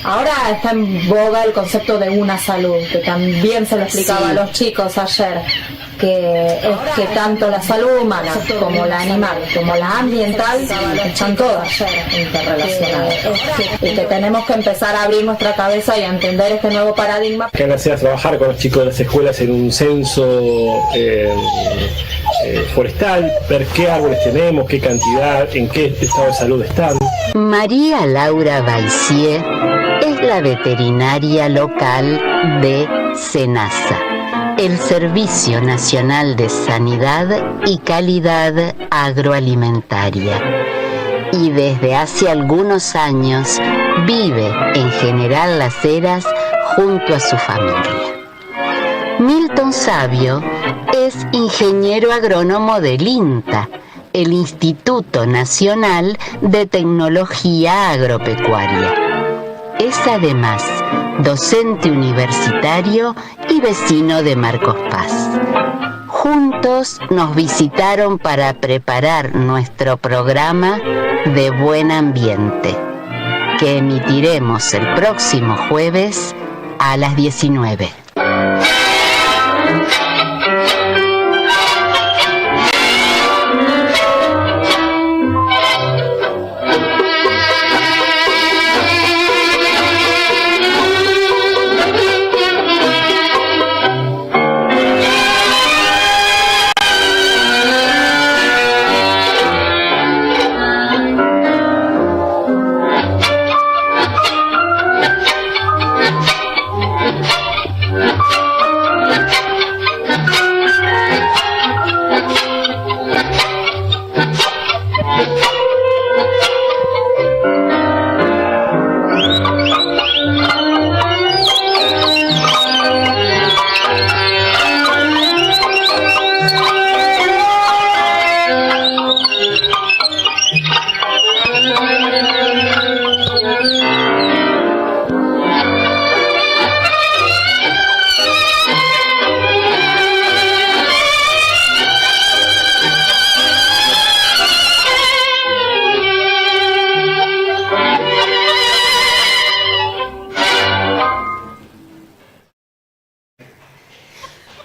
Ahora está en boga el concepto de una salud, que también se lo explicaba a los chicos ayer, que es que tanto la salud humana como la animal, como la ambiental, están todas interrelacionadas. Y que tenemos que empezar a abrir nuestra cabeza y a entender este nuevo paradigma. Que van a trabajar con los chicos de las escuelas en un censo forestal, ver qué árboles tenemos, qué cantidad, en qué estado de salud están. María Laura Baisier es la veterinaria local de SENASA, el Servicio Nacional de Sanidad y Calidad Agroalimentaria, y desde hace algunos años vive en General Las Heras junto a su familia. Milton Savio es ingeniero agrónomo del INTA, el Instituto Nacional de Tecnología Agropecuaria. Es además docente universitario y vecino de Marcos Paz. Juntos nos visitaron para preparar nuestro programa de Buen Ambiente, que emitiremos el próximo jueves a las 19.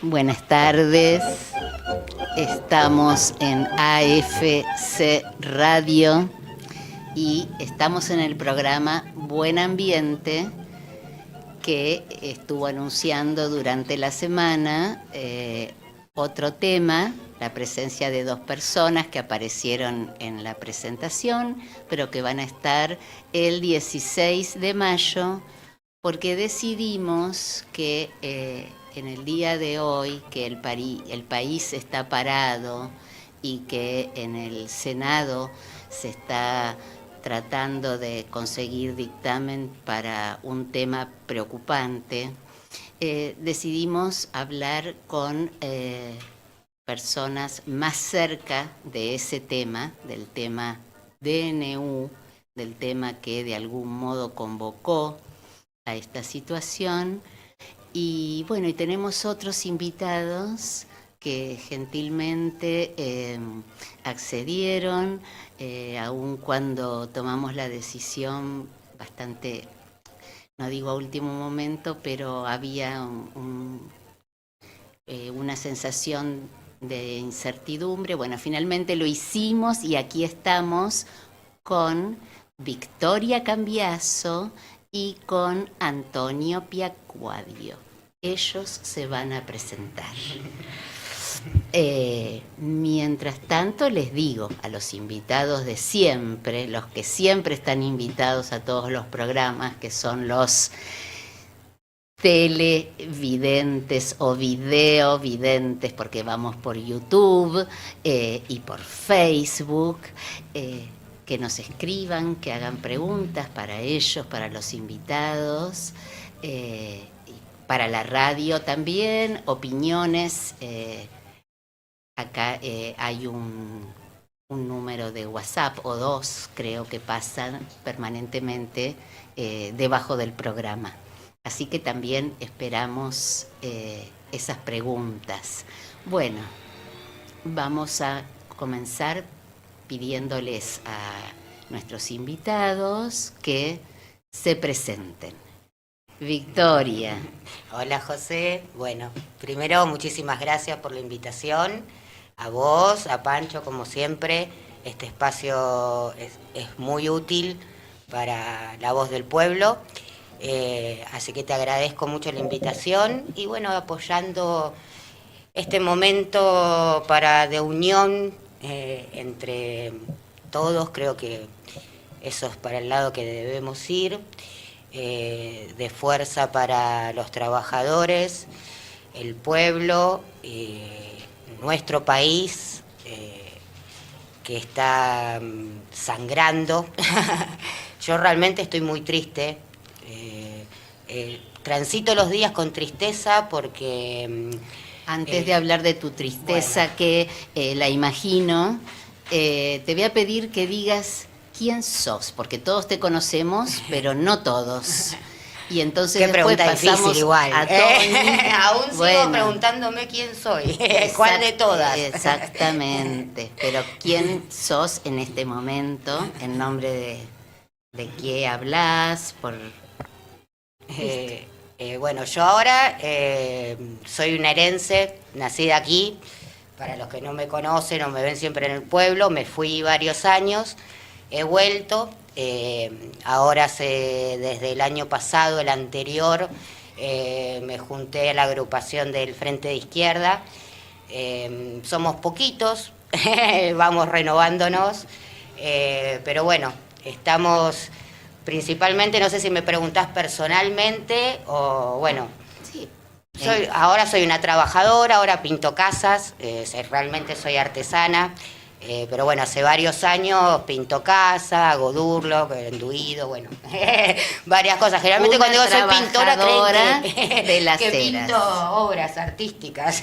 Buenas tardes, estamos en AFC Radio y estamos en el programa Buen Ambiente, que estuvo anunciando durante la semana otro tema, la presencia de 2 personas que aparecieron en la presentación, pero que van a estar el 16 de mayo, porque decidimos que en el día de hoy, que el país está parado y que en el Senado se está tratando de conseguir dictamen para un tema preocupante, decidimos hablar con personas más cerca de ese tema, del tema DNU, del tema que de algún modo convocó a esta situación. Y bueno, y tenemos otros invitados que gentilmente accedieron, aun cuando tomamos la decisión bastante, no digo a último momento, pero había una sensación de incertidumbre. Bueno, finalmente lo hicimos y aquí estamos con Victoria Cambiaso y con Antonio Piacuadio. Ellos se van a presentar. Mientras tanto, les digo a los invitados de siempre, los que siempre están invitados a todos los programas, que son los televidentes o videovidentes, porque vamos por YouTube y por Facebook, que nos escriban, que hagan preguntas para ellos, para los invitados, para la radio también, opiniones. Acá hay un número de WhatsApp o 2, creo, que pasan permanentemente debajo del programa. Así que también esperamos esas preguntas. Bueno, vamos a comenzar pidiéndoles a nuestros invitados que se presenten. Victoria. Hola José, bueno, primero muchísimas gracias por la invitación, a vos, a Pancho como siempre, este espacio es muy útil para la voz del pueblo, así que te agradezco mucho la invitación y bueno, apoyando este momento de unión entre todos, creo que eso es para el lado que debemos ir. De fuerza para los trabajadores, el pueblo, nuestro país que está sangrando. Yo realmente estoy muy triste, transito los días con tristeza porque... Antes de hablar de tu tristeza, bueno, que la imagino, te voy a pedir que digas quién sos, porque todos te conocemos, pero no todos. Y entonces qué después pregunta pasamos difícil igual. A Tony. Aún sigo preguntándome quién soy, cuál de todas. Exactamente, pero quién sos en este momento, en nombre de qué hablas, por... Bueno, yo ahora soy una herense, nacida aquí. Para los que no me conocen o me ven siempre en el pueblo, me fui varios años, he vuelto, ahora desde el año pasado, el anterior, me junté a la agrupación del Frente de Izquierda. Somos poquitos, vamos renovándonos, pero bueno, estamos principalmente, no sé si me preguntás personalmente o bueno... Sí. Ahora soy una trabajadora, ahora pinto casas, realmente soy artesana, pero bueno, hace varios años pinto casa, hago durlock, enduido, bueno, varias cosas. Generalmente una cuando digo soy pintora creen de las que pinto obras artísticas.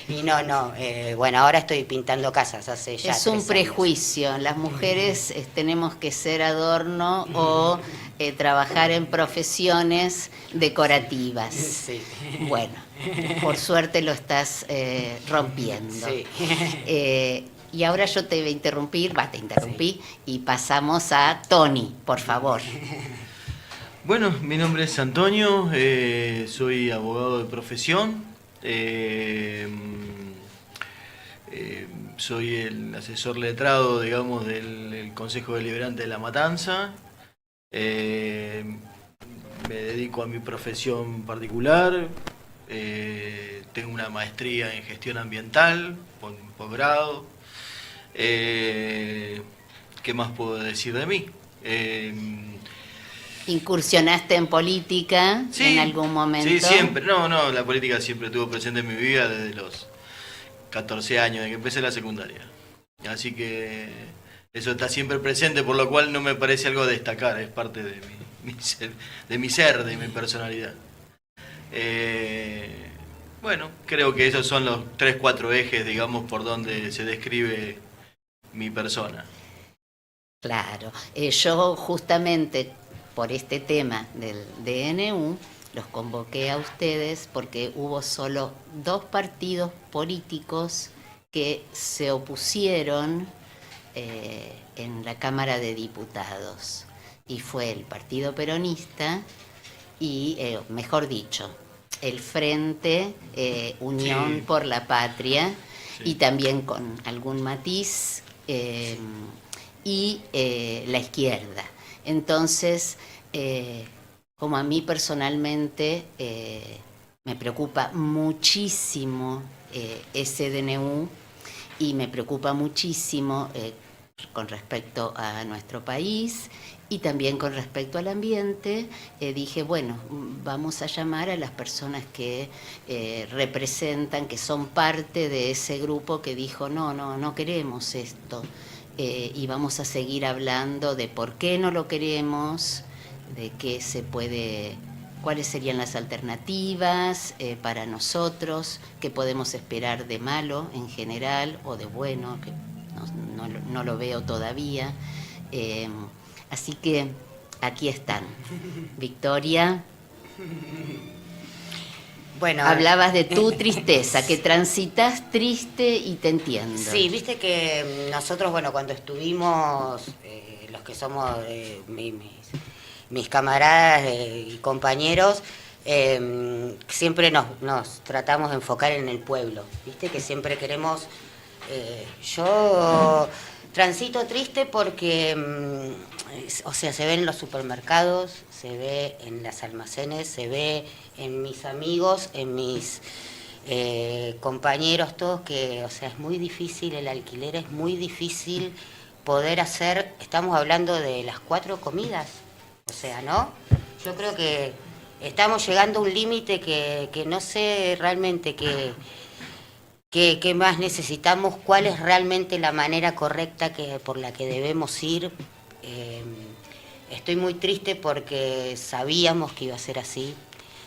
Y no, bueno, ahora estoy pintando casas hace ya 3 Es un años. prejuicio, las mujeres tenemos que ser adorno o trabajar en profesiones decorativas. Sí. Bueno, por suerte lo estás rompiendo. Sí. Y ahora yo te voy a interrumpir, te interrumpí, y pasamos a Tony, por favor. Bueno, mi nombre es Antonio, soy abogado de profesión, soy el asesor letrado, digamos, del Consejo Deliberante de La Matanza. Me dedico a mi profesión particular, tengo una maestría en gestión ambiental, posgrado. ¿Qué más puedo decir de mí? ¿Incursionaste en política en algún momento? Sí, siempre. No, la política siempre estuvo presente en mi vida desde los 14 años, desde que empecé la secundaria. Así que eso está siempre presente, por lo cual no me parece algo a destacar, es parte de mi ser, de mi personalidad. Bueno, creo que esos son los 3-4 ejes, digamos, por donde se describe mi persona. Claro, yo justamente por este tema del DNU los convoqué a ustedes porque hubo solo 2 partidos políticos que se opusieron en la Cámara de Diputados, y fue el Partido Peronista y, mejor dicho, el Frente Unión por la Patria, y también con algún matiz, y la izquierda. Entonces, como a mí personalmente me preocupa muchísimo ese DNU, y me preocupa muchísimo con respecto a nuestro país y también con respecto al ambiente, dije, bueno, vamos a llamar a las personas que representan, que son parte de ese grupo que dijo, no queremos esto, y vamos a seguir hablando de por qué no lo queremos, de qué se puede, cuáles serían las alternativas para nosotros, qué podemos esperar de malo en general o de bueno, que no lo veo todavía. Así que aquí están. Victoria, bueno, hablabas de tu tristeza, que transitas triste, y te entiendo. Sí, viste que nosotros, bueno, cuando estuvimos, los que somos mis camaradas y compañeros, siempre nos tratamos de enfocar en el pueblo, ¿viste? Que siempre queremos... yo transito triste porque, o sea, se ve en los supermercados, se ve en los almacenes, se ve en mis amigos, en mis compañeros, todos, que, o sea, es muy difícil el alquiler, es muy difícil poder hacer, estamos hablando de las 4 comidas, o sea, ¿no? Yo creo que estamos llegando a un límite que no sé realmente qué más necesitamos, cuál es realmente la manera correcta por la que debemos ir. Estoy muy triste porque sabíamos que iba a ser así.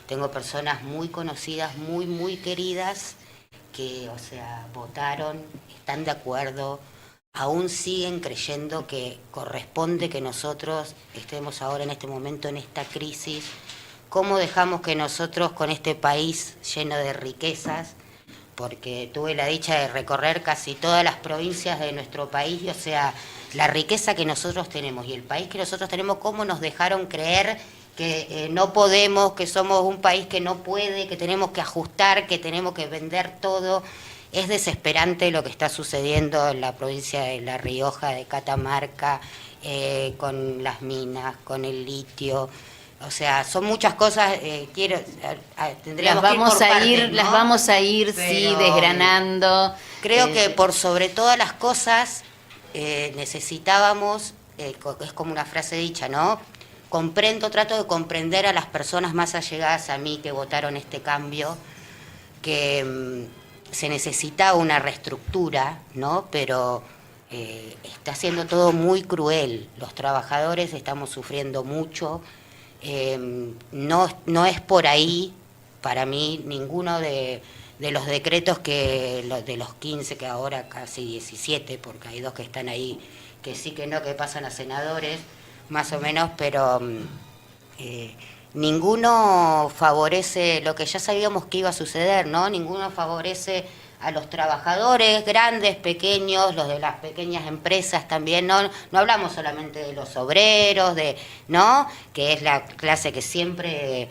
Tengo personas muy conocidas, muy queridas, que, o sea, votaron, están de acuerdo, aún siguen creyendo que corresponde que nosotros estemos ahora en este momento en esta crisis. ¿Cómo dejamos que nosotros, con este país lleno de riquezas, porque tuve la dicha de recorrer casi todas las provincias de nuestro país, y, o sea, la riqueza que nosotros tenemos y el país que nosotros tenemos, cómo nos dejaron creer que no podemos, que somos un país que no puede, que tenemos que ajustar, que tenemos que vender todo? Es desesperante lo que está sucediendo en la provincia de La Rioja, de Catamarca, con las minas, con el litio. O sea, son muchas cosas, tendríamos que ir por partes, ¿no? Las vamos a ir, Pero sí, desgranando. Creo que por sobre todas las cosas necesitábamos, es como una frase dicha, ¿no? Trato de comprender a las personas más allegadas a mí que votaron este cambio, que se necesita una reestructura, ¿no? Pero está siendo todo muy cruel. Los trabajadores estamos sufriendo mucho. No es por ahí, para mí, ninguno de los decretos de los 15, que ahora casi 17, porque hay 2 que están ahí, que sí que no, que pasan a senadores, más o menos, pero ninguno favorece lo que ya sabíamos que iba a suceder, ¿no? Ninguno favorece a los trabajadores, grandes, pequeños, los de las pequeñas empresas también, no hablamos solamente de los obreros, ¿no? Que es la clase que siempre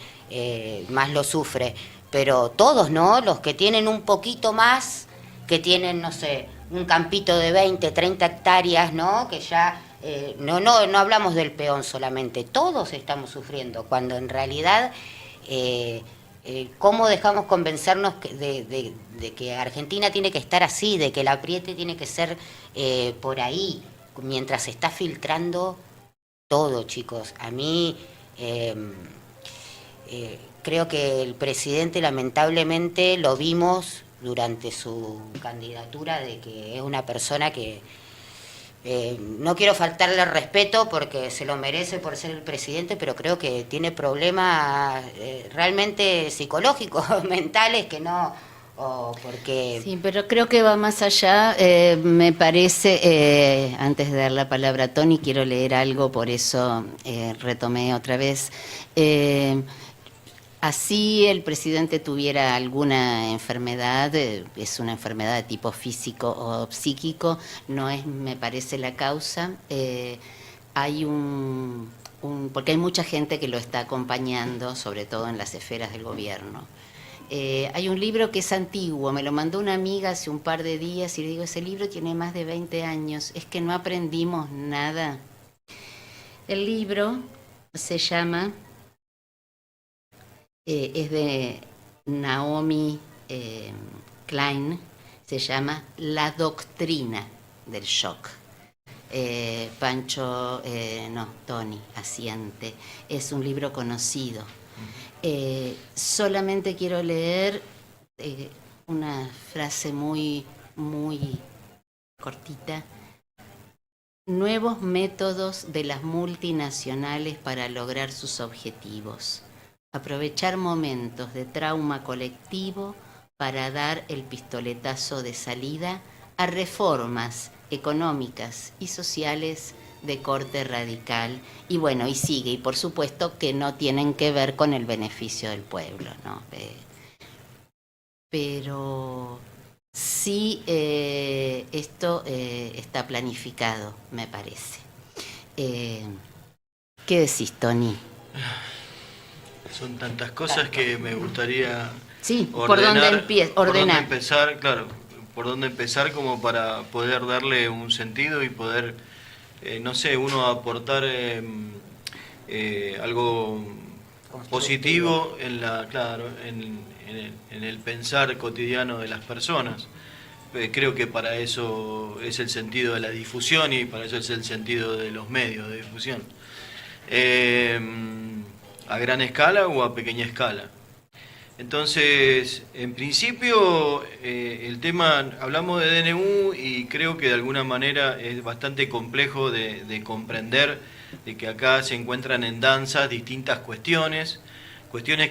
más lo sufre, pero todos, ¿no? Los que tienen un poquito más, que tienen, no sé, un campito de 20, 30 hectáreas, ¿no? Que ya, no hablamos del peón solamente, todos estamos sufriendo, cuando en realidad... ¿cómo dejamos convencernos de que Argentina tiene que estar así, de que el apriete tiene que ser por ahí, mientras se está filtrando todo, chicos? A mí creo que el presidente, lamentablemente, lo vimos durante su candidatura, de que es una persona que... no quiero faltarle al respeto porque se lo merece por ser el presidente, pero creo que tiene problemas realmente psicológicos, mentales, que no... porque... Sí, pero creo que va más allá. Me parece, antes de dar la palabra a Tony, quiero leer algo, por eso retomé otra vez. Así el presidente tuviera alguna enfermedad, es una enfermedad de tipo físico o psíquico, no es, me parece, la causa. Hay porque hay mucha gente que lo está acompañando, sobre todo en las esferas del gobierno. Hay un libro que es antiguo, me lo mandó una amiga hace un par de días y le digo, ese libro tiene más de 20 años, es que no aprendimos nada. El libro se llama... es de Naomi Klein, se llama La doctrina del shock. Tony asiente, es un libro conocido. Solamente quiero leer una frase muy cortita. Nuevos métodos de las multinacionales para lograr sus objetivos. Aprovechar momentos de trauma colectivo para dar el pistoletazo de salida a reformas económicas y sociales de corte radical. Y bueno, y sigue, y por supuesto que no tienen que ver con el beneficio del pueblo, ¿no? Pero sí, esto está planificado, me parece. ¿Qué decís, Tony? Son tantas cosas que me gustaría Sí, ordenar, por dónde dónde empezar, claro, por dónde empezar como para poder darle un sentido y poder, no sé, uno aportar algo positivo en claro, en el pensar cotidiano de las personas. Creo que para eso es el sentido de la difusión y para eso es el sentido de los medios de difusión. A gran escala o a pequeña escala. Entonces, en principio, el tema, hablamos de DNU y creo que de alguna manera es bastante complejo de comprender, de que acá se encuentran en danza distintas cuestiones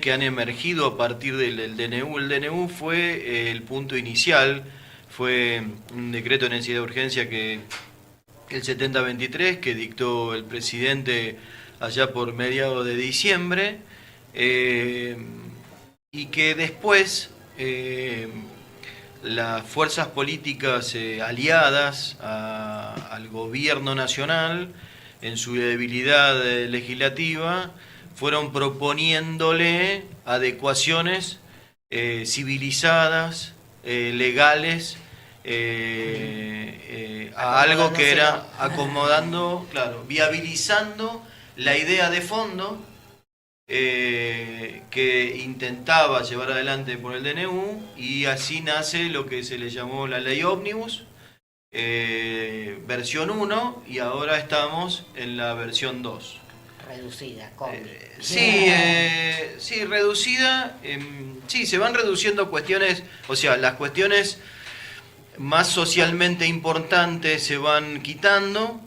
que han emergido a partir del DNU. El DNU fue el punto inicial, fue un decreto de necesidad de urgencia que el 7023 que dictó el presidente allá por mediados de diciembre, y que después las fuerzas políticas aliadas al gobierno nacional, en su debilidad legislativa, fueron proponiéndole adecuaciones civilizadas, legales, a algo que era acomodando, claro, viabilizando la idea de fondo que intentaba llevar adelante por el DNU, y así nace lo que se le llamó la ley ómnibus, versión 1, y ahora estamos en la versión 2. Reducida, sí, reducida, sí, se van reduciendo cuestiones, o sea, las cuestiones más socialmente importantes se van quitando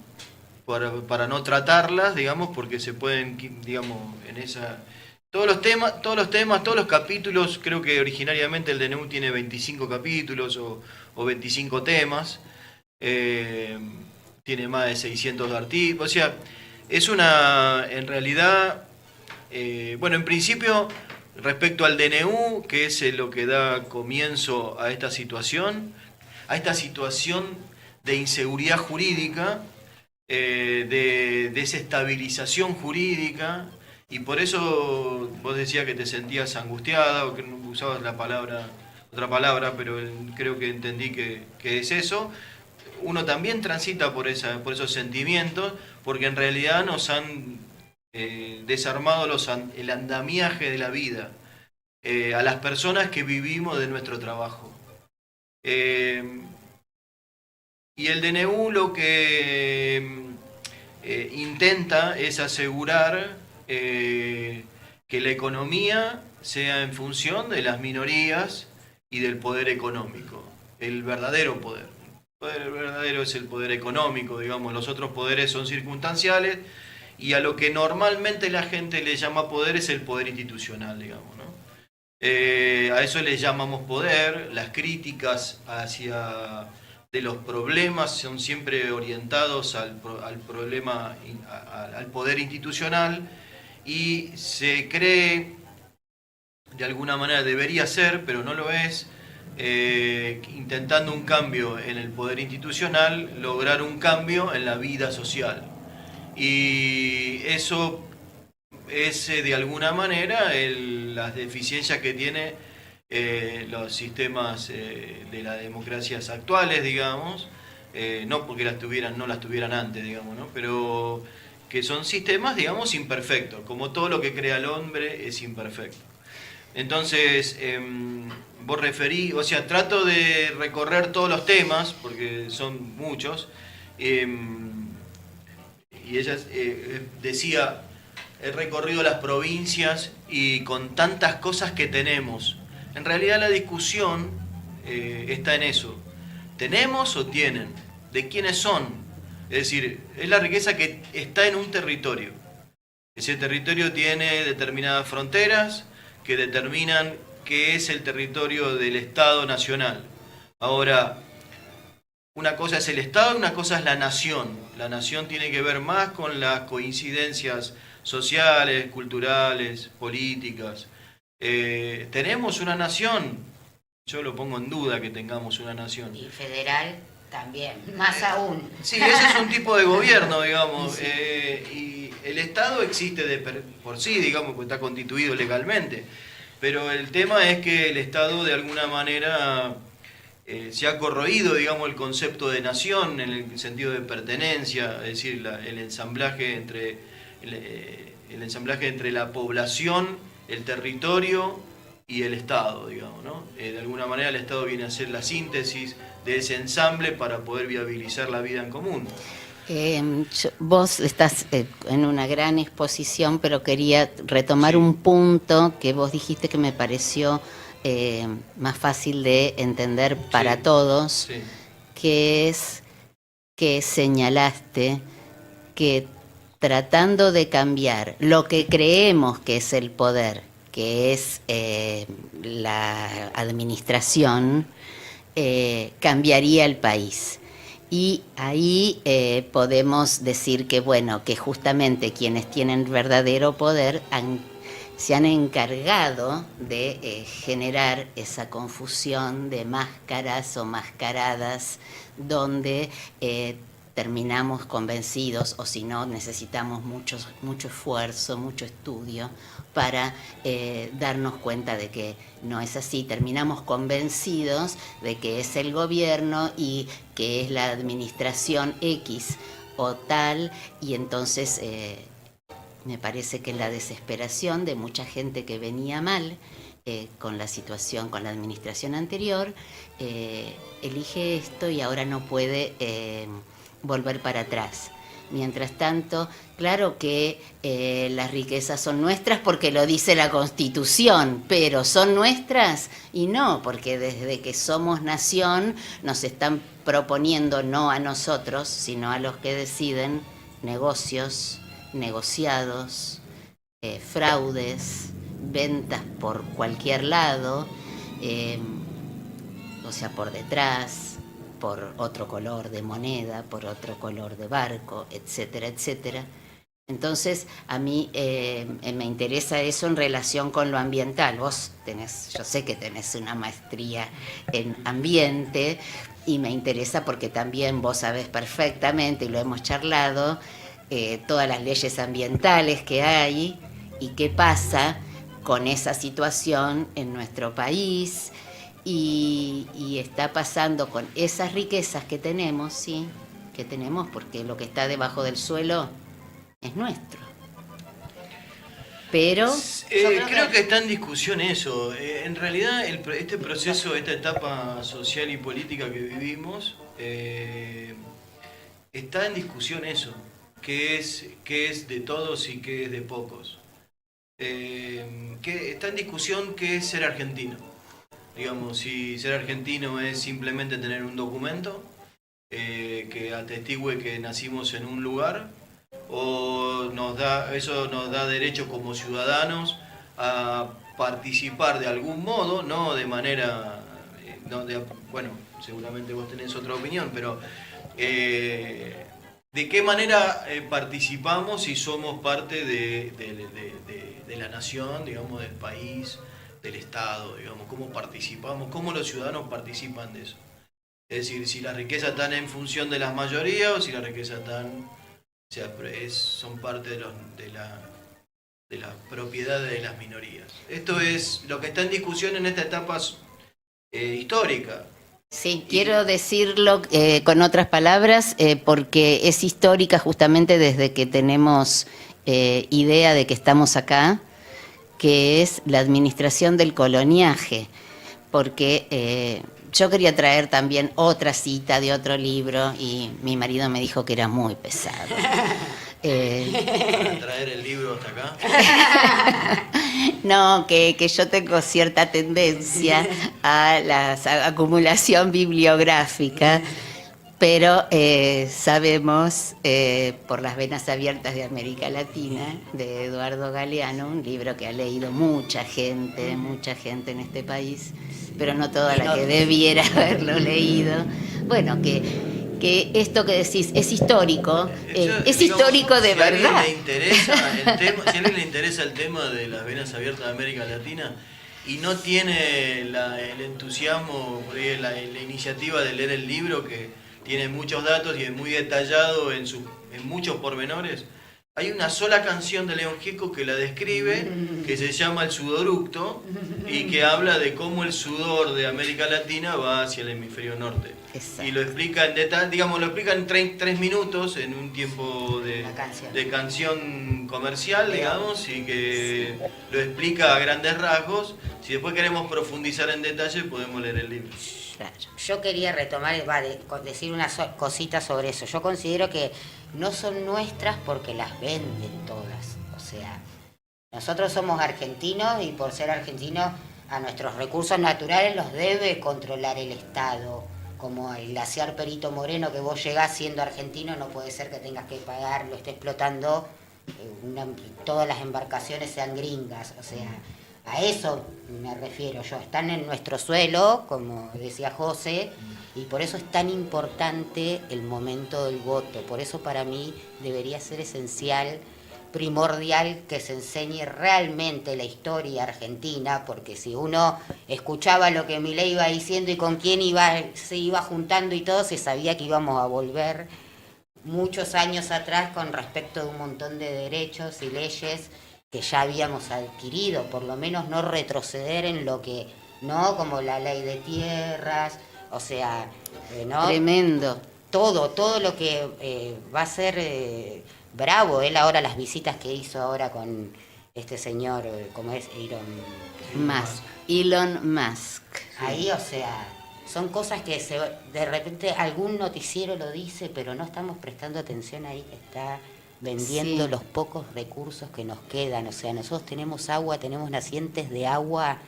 para no tratarlas, digamos, porque se pueden, digamos, en esa... Todos los temas, todos los capítulos, creo que originariamente el DNU tiene 25 capítulos o 25 temas, tiene más de 600 artículos, o sea, es una, en realidad, bueno, en principio, respecto al DNU, que es lo que da comienzo a esta situación de inseguridad jurídica, de desestabilización jurídica, y por eso vos decías que te sentías angustiada o que no usabas otra palabra, pero creo que entendí que es eso. Uno también transita por esos sentimientos, porque en realidad nos han desarmado el andamiaje de la vida a las personas que vivimos de nuestro trabajo. Y el DNU lo que intenta es asegurar que la economía sea en función de las minorías y del poder económico, el verdadero poder. El verdadero es el poder económico, digamos, los otros poderes son circunstanciales, y a lo que normalmente la gente le llama poder es el poder institucional, digamos, ¿no? A eso le llamamos poder. Las críticas de los problemas son siempre orientados al problema, al poder institucional, y se cree, de alguna manera debería ser, pero no lo es, intentando un cambio en el poder institucional, lograr un cambio en la vida social. Y eso es de alguna manera las deficiencias que tiene los sistemas de las democracias actuales, digamos, no porque no las tuvieran antes, digamos, ¿no? Pero que son sistemas, digamos, imperfectos, como todo lo que crea el hombre es imperfecto. Entonces, vos o sea, trato de recorrer todos los temas, porque son muchos, y ella decía, he recorrido las provincias y con tantas cosas que tenemos. En realidad la discusión está en eso. ¿Tenemos o tienen? ¿De quiénes son? Es decir, es la riqueza que está en un territorio. Ese territorio tiene determinadas fronteras que determinan qué es el territorio del Estado nacional. Ahora, una cosa es el Estado y una cosa es la nación. La nación tiene que ver más con las coincidencias sociales, culturales, políticas. ¿Tenemos una nación? Yo lo pongo en duda que tengamos una nación. ¿Y federal? También, más aún. Sí, ese es un tipo de gobierno, digamos, y el Estado existe por sí, digamos, porque está constituido legalmente, pero el tema es que el Estado de alguna manera se ha corroído, digamos, el concepto de nación en el sentido de pertenencia, es decir, el ensamblaje entre la población, el territorio y el Estado, digamos, ¿no? De alguna manera el Estado viene a ser la síntesis de ese ensamble para poder viabilizar la vida en común. Vos estás en una gran exposición, pero quería retomar un punto que vos dijiste que me pareció más fácil de entender para todos, que es que señalaste que tratando de cambiar lo que creemos que es el poder, que es la administración, cambiaría el país. Y ahí podemos decir que, bueno, que justamente quienes tienen verdadero poder se han encargado de generar esa confusión de máscaras o mascaradas donde terminamos convencidos, o si no, necesitamos mucho esfuerzo, mucho estudio para darnos cuenta de que no es así. Terminamos convencidos de que es el gobierno y que es la administración X o tal, y entonces me parece que la desesperación de mucha gente que venía mal con la situación, con la administración anterior, elige esto y ahora no puede volver para atrás. Mientras tanto, claro que las riquezas son nuestras porque lo dice la Constitución, pero ¿son nuestras? Y no, porque desde que somos nación nos están proponiendo no a nosotros, sino a los que deciden negocios, negociados, fraudes, ventas por cualquier lado, o sea, por detrás, por otro color de moneda, por otro color de barco, etcétera, etcétera. Entonces, a mí me interesa eso en relación con lo ambiental. Vos yo sé que tenés una maestría en ambiente y me interesa porque también vos sabés perfectamente, y lo hemos charlado, todas las leyes ambientales que hay y qué pasa con esa situación en nuestro país. Y está pasando con esas riquezas que tenemos, sí, que tenemos, porque lo que está debajo del suelo es nuestro. Pero creo que está en discusión eso. En realidad este proceso, esta etapa social y política que vivimos, está en discusión eso. ¿Qué es de todos y qué es de pocos? Está en discusión qué es ser argentino. Digamos, si ser argentino es simplemente tener un documento que atestigue que nacimos en un lugar, o eso nos da derecho como ciudadanos a participar de algún modo, no de manera, bueno, seguramente vos tenés otra opinión, pero ¿de qué manera participamos si somos parte de la nación, digamos, del país, del Estado, digamos? ¿Cómo participamos? ¿Cómo los ciudadanos participan de eso? Es decir, si las riquezas están en función de las mayorías o si las riquezas son parte de la propiedad de las minorías. Esto es lo que está en discusión en esta etapa histórica. Sí, quiero decirlo con otras palabras, porque es histórica justamente desde que tenemos idea de que estamos acá, que es la administración del coloniaje, porque yo quería traer también otra cita de otro libro y mi marido me dijo que era muy pesado. ¿Para traer el libro hasta acá? No, que yo tengo cierta tendencia a la acumulación bibliográfica, pero sabemos por Las venas abiertas de América Latina, de Eduardo Galeano, un libro que ha leído mucha gente en este país, pero no toda la que debiera haberlo leído. Bueno, que esto que decís es histórico, es histórico de verdad. Si a alguien le interesa el tema de Las venas abiertas de América Latina y no tiene el entusiasmo, la iniciativa de leer el libro, que tiene muchos datos y es muy detallado en muchos pormenores. Hay una sola canción de León Gieco que la describe, que se llama El sudoructo, y que habla de cómo el sudor de América Latina va hacia el hemisferio norte. Exacto. Y lo explica en detalle, digamos, lo explica en 3 minutos, en un tiempo de canción comercial, digamos, y que lo explica a grandes rasgos. Si después queremos profundizar en detalle, podemos leer el libro. Claro. Yo quería retomar, decir una cosita sobre eso. Yo considero que no son nuestras porque las venden todas. O sea, nosotros somos argentinos y por ser argentinos a nuestros recursos naturales los debe controlar el Estado. Como el glaciar Perito Moreno, que vos llegás siendo argentino, no puede ser que tengas que pagar, lo esté explotando, todas las embarcaciones sean gringas. O sea, a eso me refiero yo. Están en nuestro suelo, como decía José, y por eso es tan importante el momento del voto. Por eso para mí debería ser esencial, primordial, que se enseñe realmente la historia argentina, porque si uno escuchaba lo que Milei iba diciendo y con quién se iba juntando y todo, se sabía que íbamos a volver muchos años atrás con respecto de un montón de derechos y leyes que ya habíamos adquirido, por lo menos no retroceder en lo que, ¿no? Como la ley de tierras, o sea, ¿no? Tremendo. Todo lo que va a ser bravo. Él ahora, las visitas que hizo ahora con este señor, ¿cómo es? Elon Musk. Ahí, o sea, son cosas que de repente algún noticiero lo dice, pero no estamos prestando atención ahí, que está vendiendo los pocos recursos que nos quedan. O sea, nosotros tenemos agua, tenemos nacientes de agua.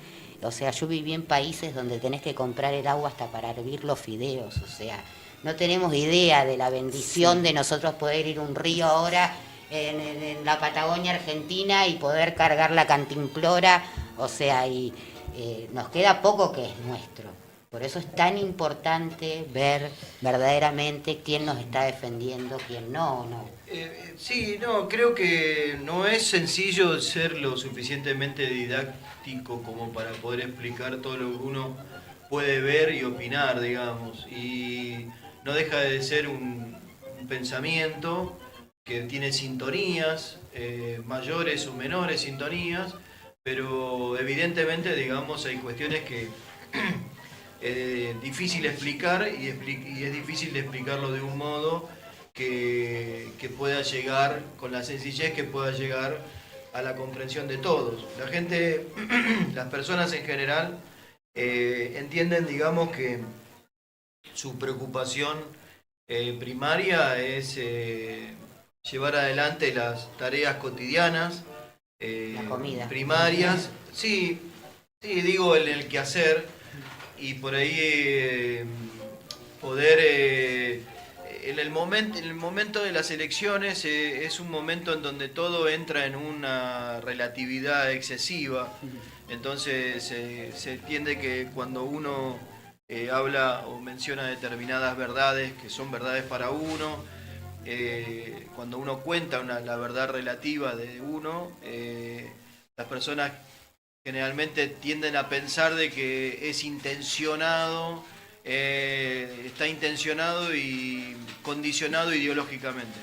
O sea, yo viví en países donde tenés que comprar el agua hasta para hervir los fideos. O sea, no tenemos idea de la bendición de nosotros poder ir a un río ahora en la Patagonia Argentina y poder cargar la cantimplora. O sea, y nos queda poco que es nuestro. Por eso es tan importante ver verdaderamente quién nos está defendiendo, quién no, ¿no? Sí, no, creo que no es sencillo ser lo suficientemente didáctico como para poder explicar todo lo que uno puede ver y opinar, digamos. Y no deja de ser un pensamiento que tiene sintonías, mayores o menores sintonías, pero evidentemente, digamos, hay cuestiones que es difícil explicar y es difícil de explicarlo de un modo que pueda llegar, con la sencillez que pueda llegar a la comprensión de todos. La gente, las personas en general, entienden, digamos, que su preocupación primaria es llevar adelante las tareas cotidianas, la comida primarias, sí, digo, en el quehacer, y por ahí poder en el momento de las elecciones es un momento en donde todo entra en una relatividad excesiva. Entonces se entiende que cuando uno habla o menciona determinadas verdades que son verdades para uno, cuando uno cuenta la verdad relativa de uno, las personas generalmente tienden a pensar de que es intencionado, está intencionado y condicionado ideológicamente.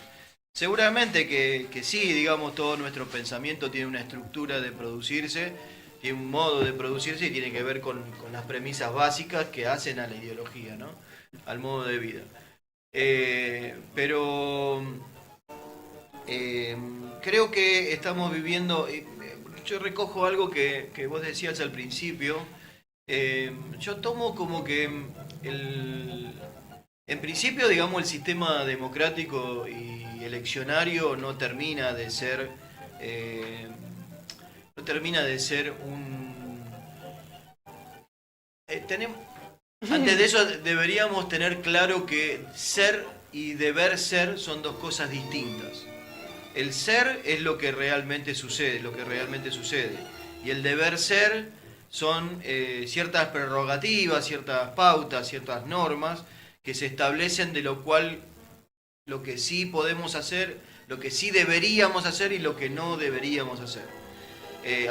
Seguramente que sí, digamos, todo nuestro pensamiento tiene una estructura de producirse, tiene un modo de producirse y tiene que ver con las premisas básicas que hacen a la ideología, ¿no? Al modo de vida. Pero creo que estamos viviendo... yo recojo algo que vos decías al principio. Yo tomo como que en principio, digamos, el sistema democrático y eleccionario no termina de ser un... antes de eso deberíamos tener claro que ser y deber ser son dos cosas distintas. El ser es lo que realmente sucede, y el deber ser son ciertas prerrogativas, ciertas pautas, ciertas normas que se establecen de lo cual lo que sí podemos hacer, lo que sí deberíamos hacer y lo que no deberíamos hacer.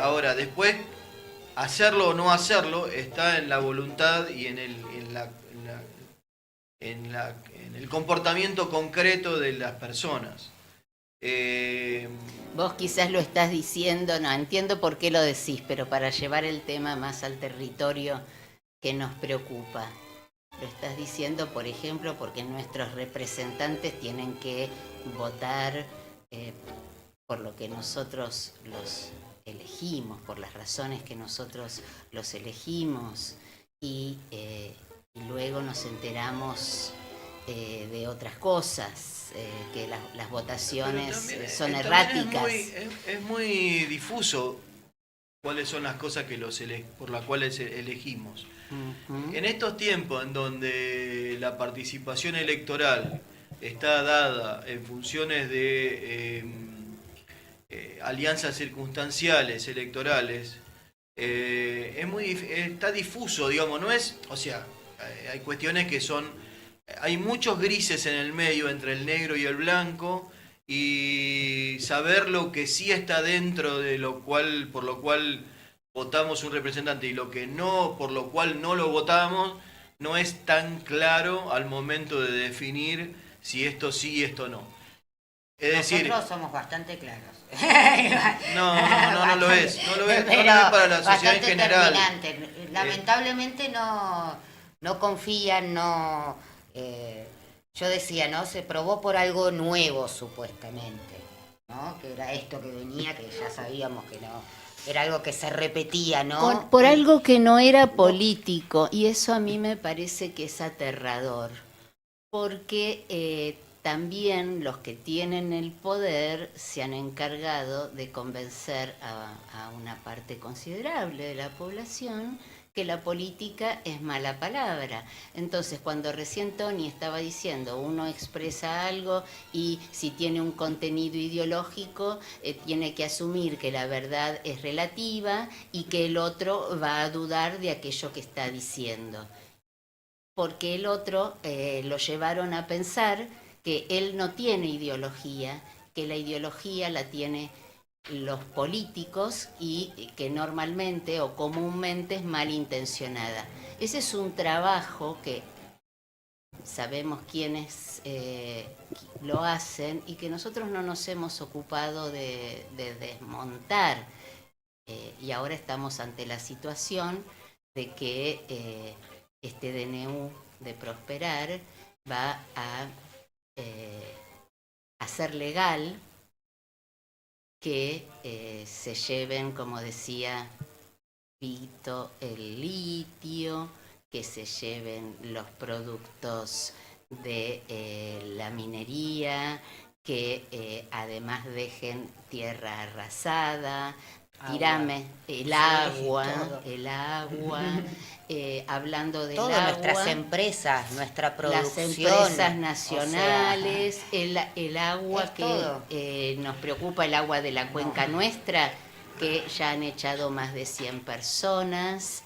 Ahora, después, hacerlo o no hacerlo está en la voluntad y en en el comportamiento concreto de las personas. Vos quizás lo estás diciendo, no entiendo por qué lo decís, pero para llevar el tema más al territorio que nos preocupa. Lo estás diciendo, por ejemplo, porque nuestros representantes tienen que votar por lo que nosotros los elegimos, por las razones que nosotros los elegimos, y luego nos enteramos de otras cosas, que las votaciones son erráticas. Es muy difuso cuáles son las cosas que por las cuales elegimos. Uh-huh. En estos tiempos en donde la participación electoral está dada en funciones de alianzas circunstanciales electorales, está difuso, digamos, no es, o sea, hay cuestiones que hay muchos grises en el medio entre el negro y el blanco, y saber lo que sí está dentro de por lo cual votamos un representante y lo que no, por lo cual no lo votamos, no es tan claro al momento de definir si esto sí y esto no. Es decir, nosotros somos bastante claros. No lo es Pero para la sociedad en general. Lamentablemente no confían, yo decía, ¿no? Se probó por algo nuevo supuestamente, ¿no? Que era esto que venía, que ya sabíamos que no, era algo que se repetía, ¿no? Por algo que no era político, y eso a mí me parece que es aterrador, porque también los que tienen el poder se han encargado de convencer a una parte considerable de la población que la política es mala palabra. Entonces, cuando recién Tony estaba diciendo, uno expresa algo y si tiene un contenido ideológico, tiene que asumir que la verdad es relativa y que el otro va a dudar de aquello que está diciendo. Porque el otro lo llevaron a pensar que él no tiene ideología, que la ideología la tiene los políticos y que normalmente o comúnmente es malintencionada. Ese es un trabajo que sabemos quiénes lo hacen y que nosotros no nos hemos ocupado de desmontar. Y ahora estamos ante la situación de que este DNU de Prosperar va a hacer legal que se lleven, como decía Vito, el litio, que se lleven los productos de la minería, que además dejen tierra arrasada, tirame el agua, hablando del Todas agua, nuestras empresas, nuestra producción, las empresas nacionales, o sea, el agua que nos preocupa, el agua de la cuenca nuestra, que ya han echado más de 100 personas,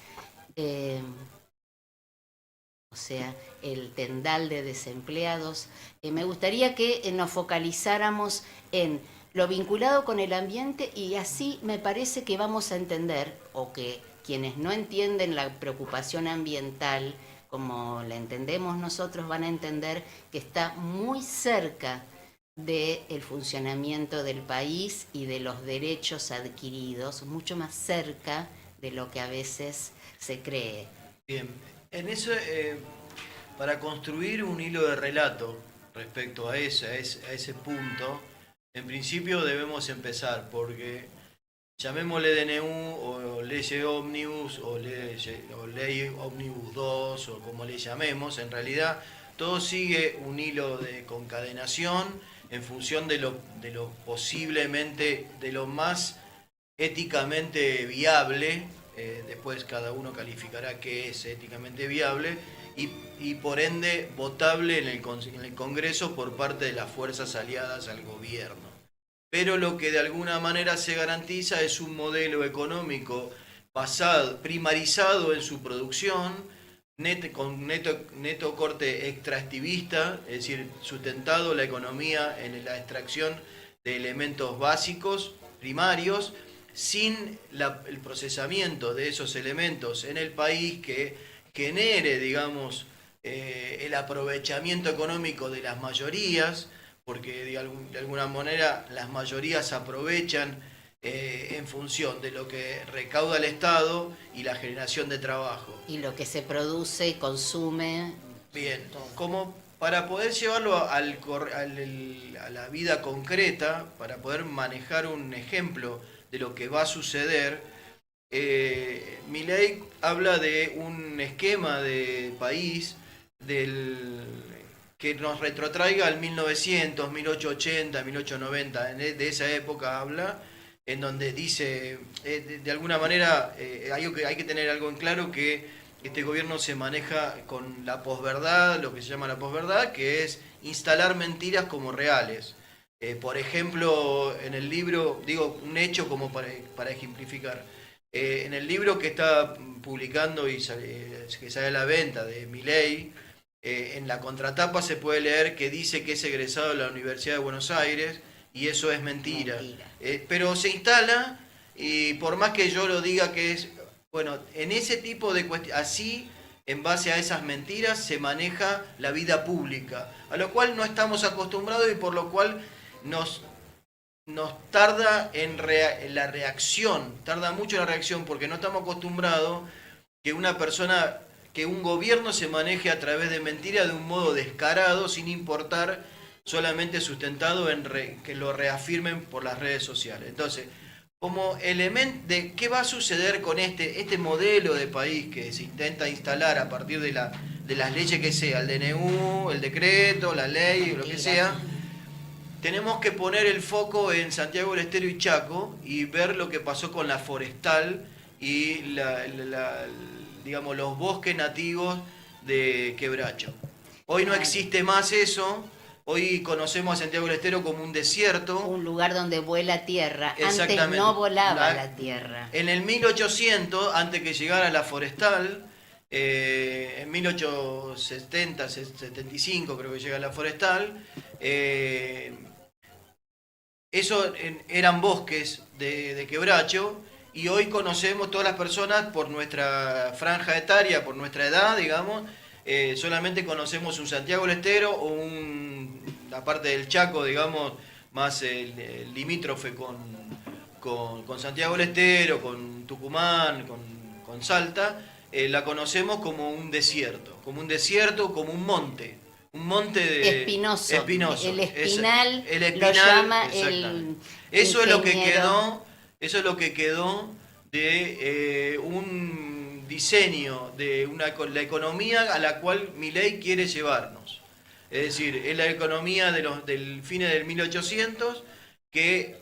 o sea, el tendal de desempleados. Me gustaría que nos focalizáramos en lo vinculado con el ambiente y así me parece que vamos a entender, o que quienes no entienden la preocupación ambiental como la entendemos nosotros van a entender que está muy cerca del funcionamiento del país y de los derechos adquiridos, mucho más cerca de lo que a veces se cree. Bien, en eso, para construir un hilo de relato respecto a ese punto, en principio debemos empezar porque, llamémosle DNU o ley ómnibus o ley ómnibus 2 o como le llamemos, en realidad todo sigue un hilo de concadenación en función de lo posiblemente, de lo más éticamente viable, después cada uno calificará qué es éticamente viable, y por ende votable en el Congreso por parte de las fuerzas aliadas al gobierno. Pero lo que de alguna manera se garantiza es un modelo económico primarizado en su producción, con neto corte extractivista, es decir, sustentado la economía en la extracción de elementos básicos, primarios, sin el procesamiento de esos elementos en el país que genere, digamos, el aprovechamiento económico de las mayorías, porque de alguna manera las mayorías aprovechan en función de lo que recauda el Estado y la generación de trabajo. Y lo que se produce y consume. Bien, como para poder llevarlo a la vida concreta, para poder manejar un ejemplo de lo que va a suceder, Milei habla de un esquema de país que nos retrotraiga al 1900, 1880, 1890, de esa época habla, en donde dice, de alguna manera, hay que tener algo en claro, que este gobierno se maneja con la posverdad, lo que se llama la posverdad, que es instalar mentiras como reales. Por ejemplo, en el libro, digo un hecho como para ejemplificar, en el libro que está publicando y que sale a la venta de Milei, en la contratapa se puede leer que dice que es egresado de la Universidad de Buenos Aires, y eso es mentira. Pero se instala, y por más que yo lo diga que es... Bueno, en ese tipo de cuestiones, así, en base a esas mentiras, se maneja la vida pública, a lo cual no estamos acostumbrados y por lo cual nos tarda en la reacción, tarda mucho la reacción, porque no estamos acostumbrados que que un gobierno se maneje a través de mentiras de un modo descarado, sin importar, solamente sustentado en que lo reafirmen por las redes sociales. Entonces, como elemento de qué va a suceder con este modelo de país que se intenta instalar a partir de las leyes que sea, el DNU, el decreto, la ley, lo que sea, tenemos que poner el foco en Santiago del Estero y Chaco y ver lo que pasó con la forestal y digamos, los bosques nativos de Quebracho. Hoy no existe más eso. Hoy conocemos a Santiago del Estero como un desierto. Un lugar donde vuela tierra. Antes no volaba la tierra. En el 1800, antes que llegara la forestal, en 1870, 75 creo que llega la forestal, eso eran bosques de Quebracho, y hoy conocemos todas las personas por nuestra franja etaria, por nuestra edad, digamos, solamente conocemos un Santiago del Estero o la parte del Chaco, digamos, más el limítrofe con Santiago del Estero, con Tucumán, con Salta, la conocemos como un desierto, como un monte de espinoso. El espinal, lo llama eso es lo que quedó, de un diseño de la economía a la cual Milei quiere llevarnos. Es decir, es la economía del fines del 1800, que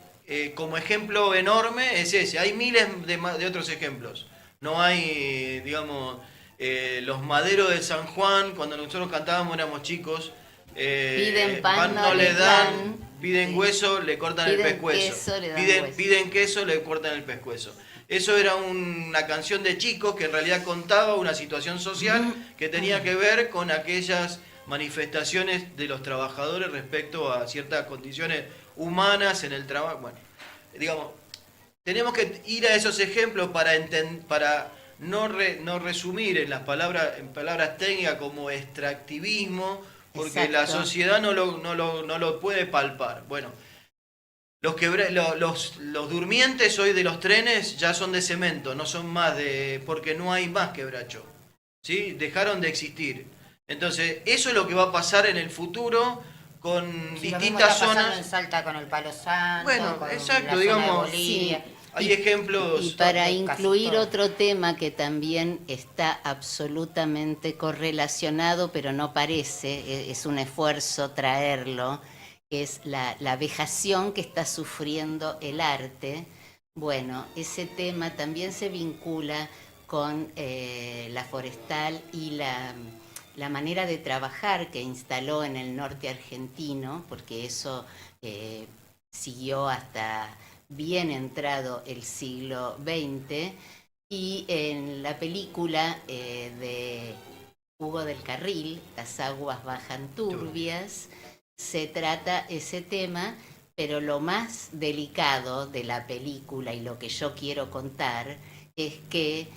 como ejemplo enorme es ese. Hay miles de otros ejemplos. No hay, digamos, los maderos de San Juan, cuando nosotros cantábamos, éramos chicos, piden pan, no le dan, piden hueso, le cortan el pescuezo, piden queso, le cortan el pescuezo. Eso era una canción de chicos que en realidad contaba una situación social que tenía que ver con aquellas manifestaciones de los trabajadores respecto a ciertas condiciones humanas en el trabajo. Bueno, digamos, tenemos que ir a esos ejemplos para no resumir en palabras técnicas como extractivismo, porque exacto, la sociedad no lo puede palpar. Bueno, los durmientes hoy de los trenes ya son de cemento, no son más porque no hay más Quebracho, ¿sí? Dejaron de existir. Entonces, eso es lo que va a pasar en el futuro con distintas zonas. En Salta con el Palo Santo. Bueno, con exacto, la digamos. zona de Bolivia. Sí. Hay ejemplos. Y para casi incluir todo. otro tema que también está absolutamente correlacionado, pero no parece, es un esfuerzo traerlo, es la vejación que está sufriendo el arte. Bueno, ese tema también se vincula con la forestal y la manera de trabajar que instaló en el norte argentino, porque eso siguió hasta bien entrado el siglo XX, y en la película de Hugo del Carril, Las aguas bajan turbias, se trata ese tema, pero lo más delicado de la película y lo que yo quiero contar es que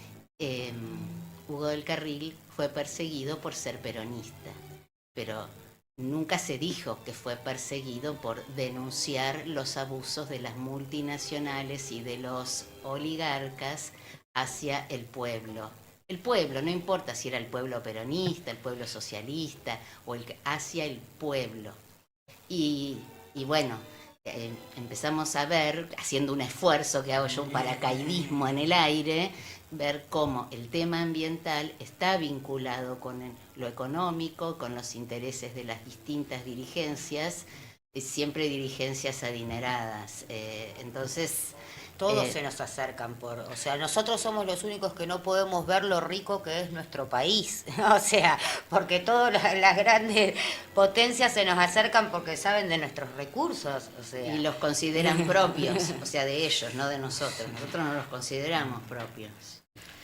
Hugo del Carril fue perseguido por ser peronista, pero nunca se dijo que fue perseguido por denunciar los abusos de las multinacionales y de los oligarcas hacia el pueblo. El pueblo, no importa si era el pueblo peronista, el pueblo socialista, o hacia el pueblo. Y bueno, empezamos a ver, haciendo un esfuerzo que hago yo, un paracaidismo en el aire, ver cómo el tema ambiental está vinculado con lo económico, con los intereses de las distintas dirigencias, siempre dirigencias adineradas. Entonces, todos se nos acercan o sea, nosotros somos los únicos que no podemos ver lo rico que es nuestro país, o sea, porque todas las grandes potencias se nos acercan porque saben de nuestros recursos, o sea. Y los consideran propios, o sea, de ellos, no de nosotros. Nosotros no los consideramos propios.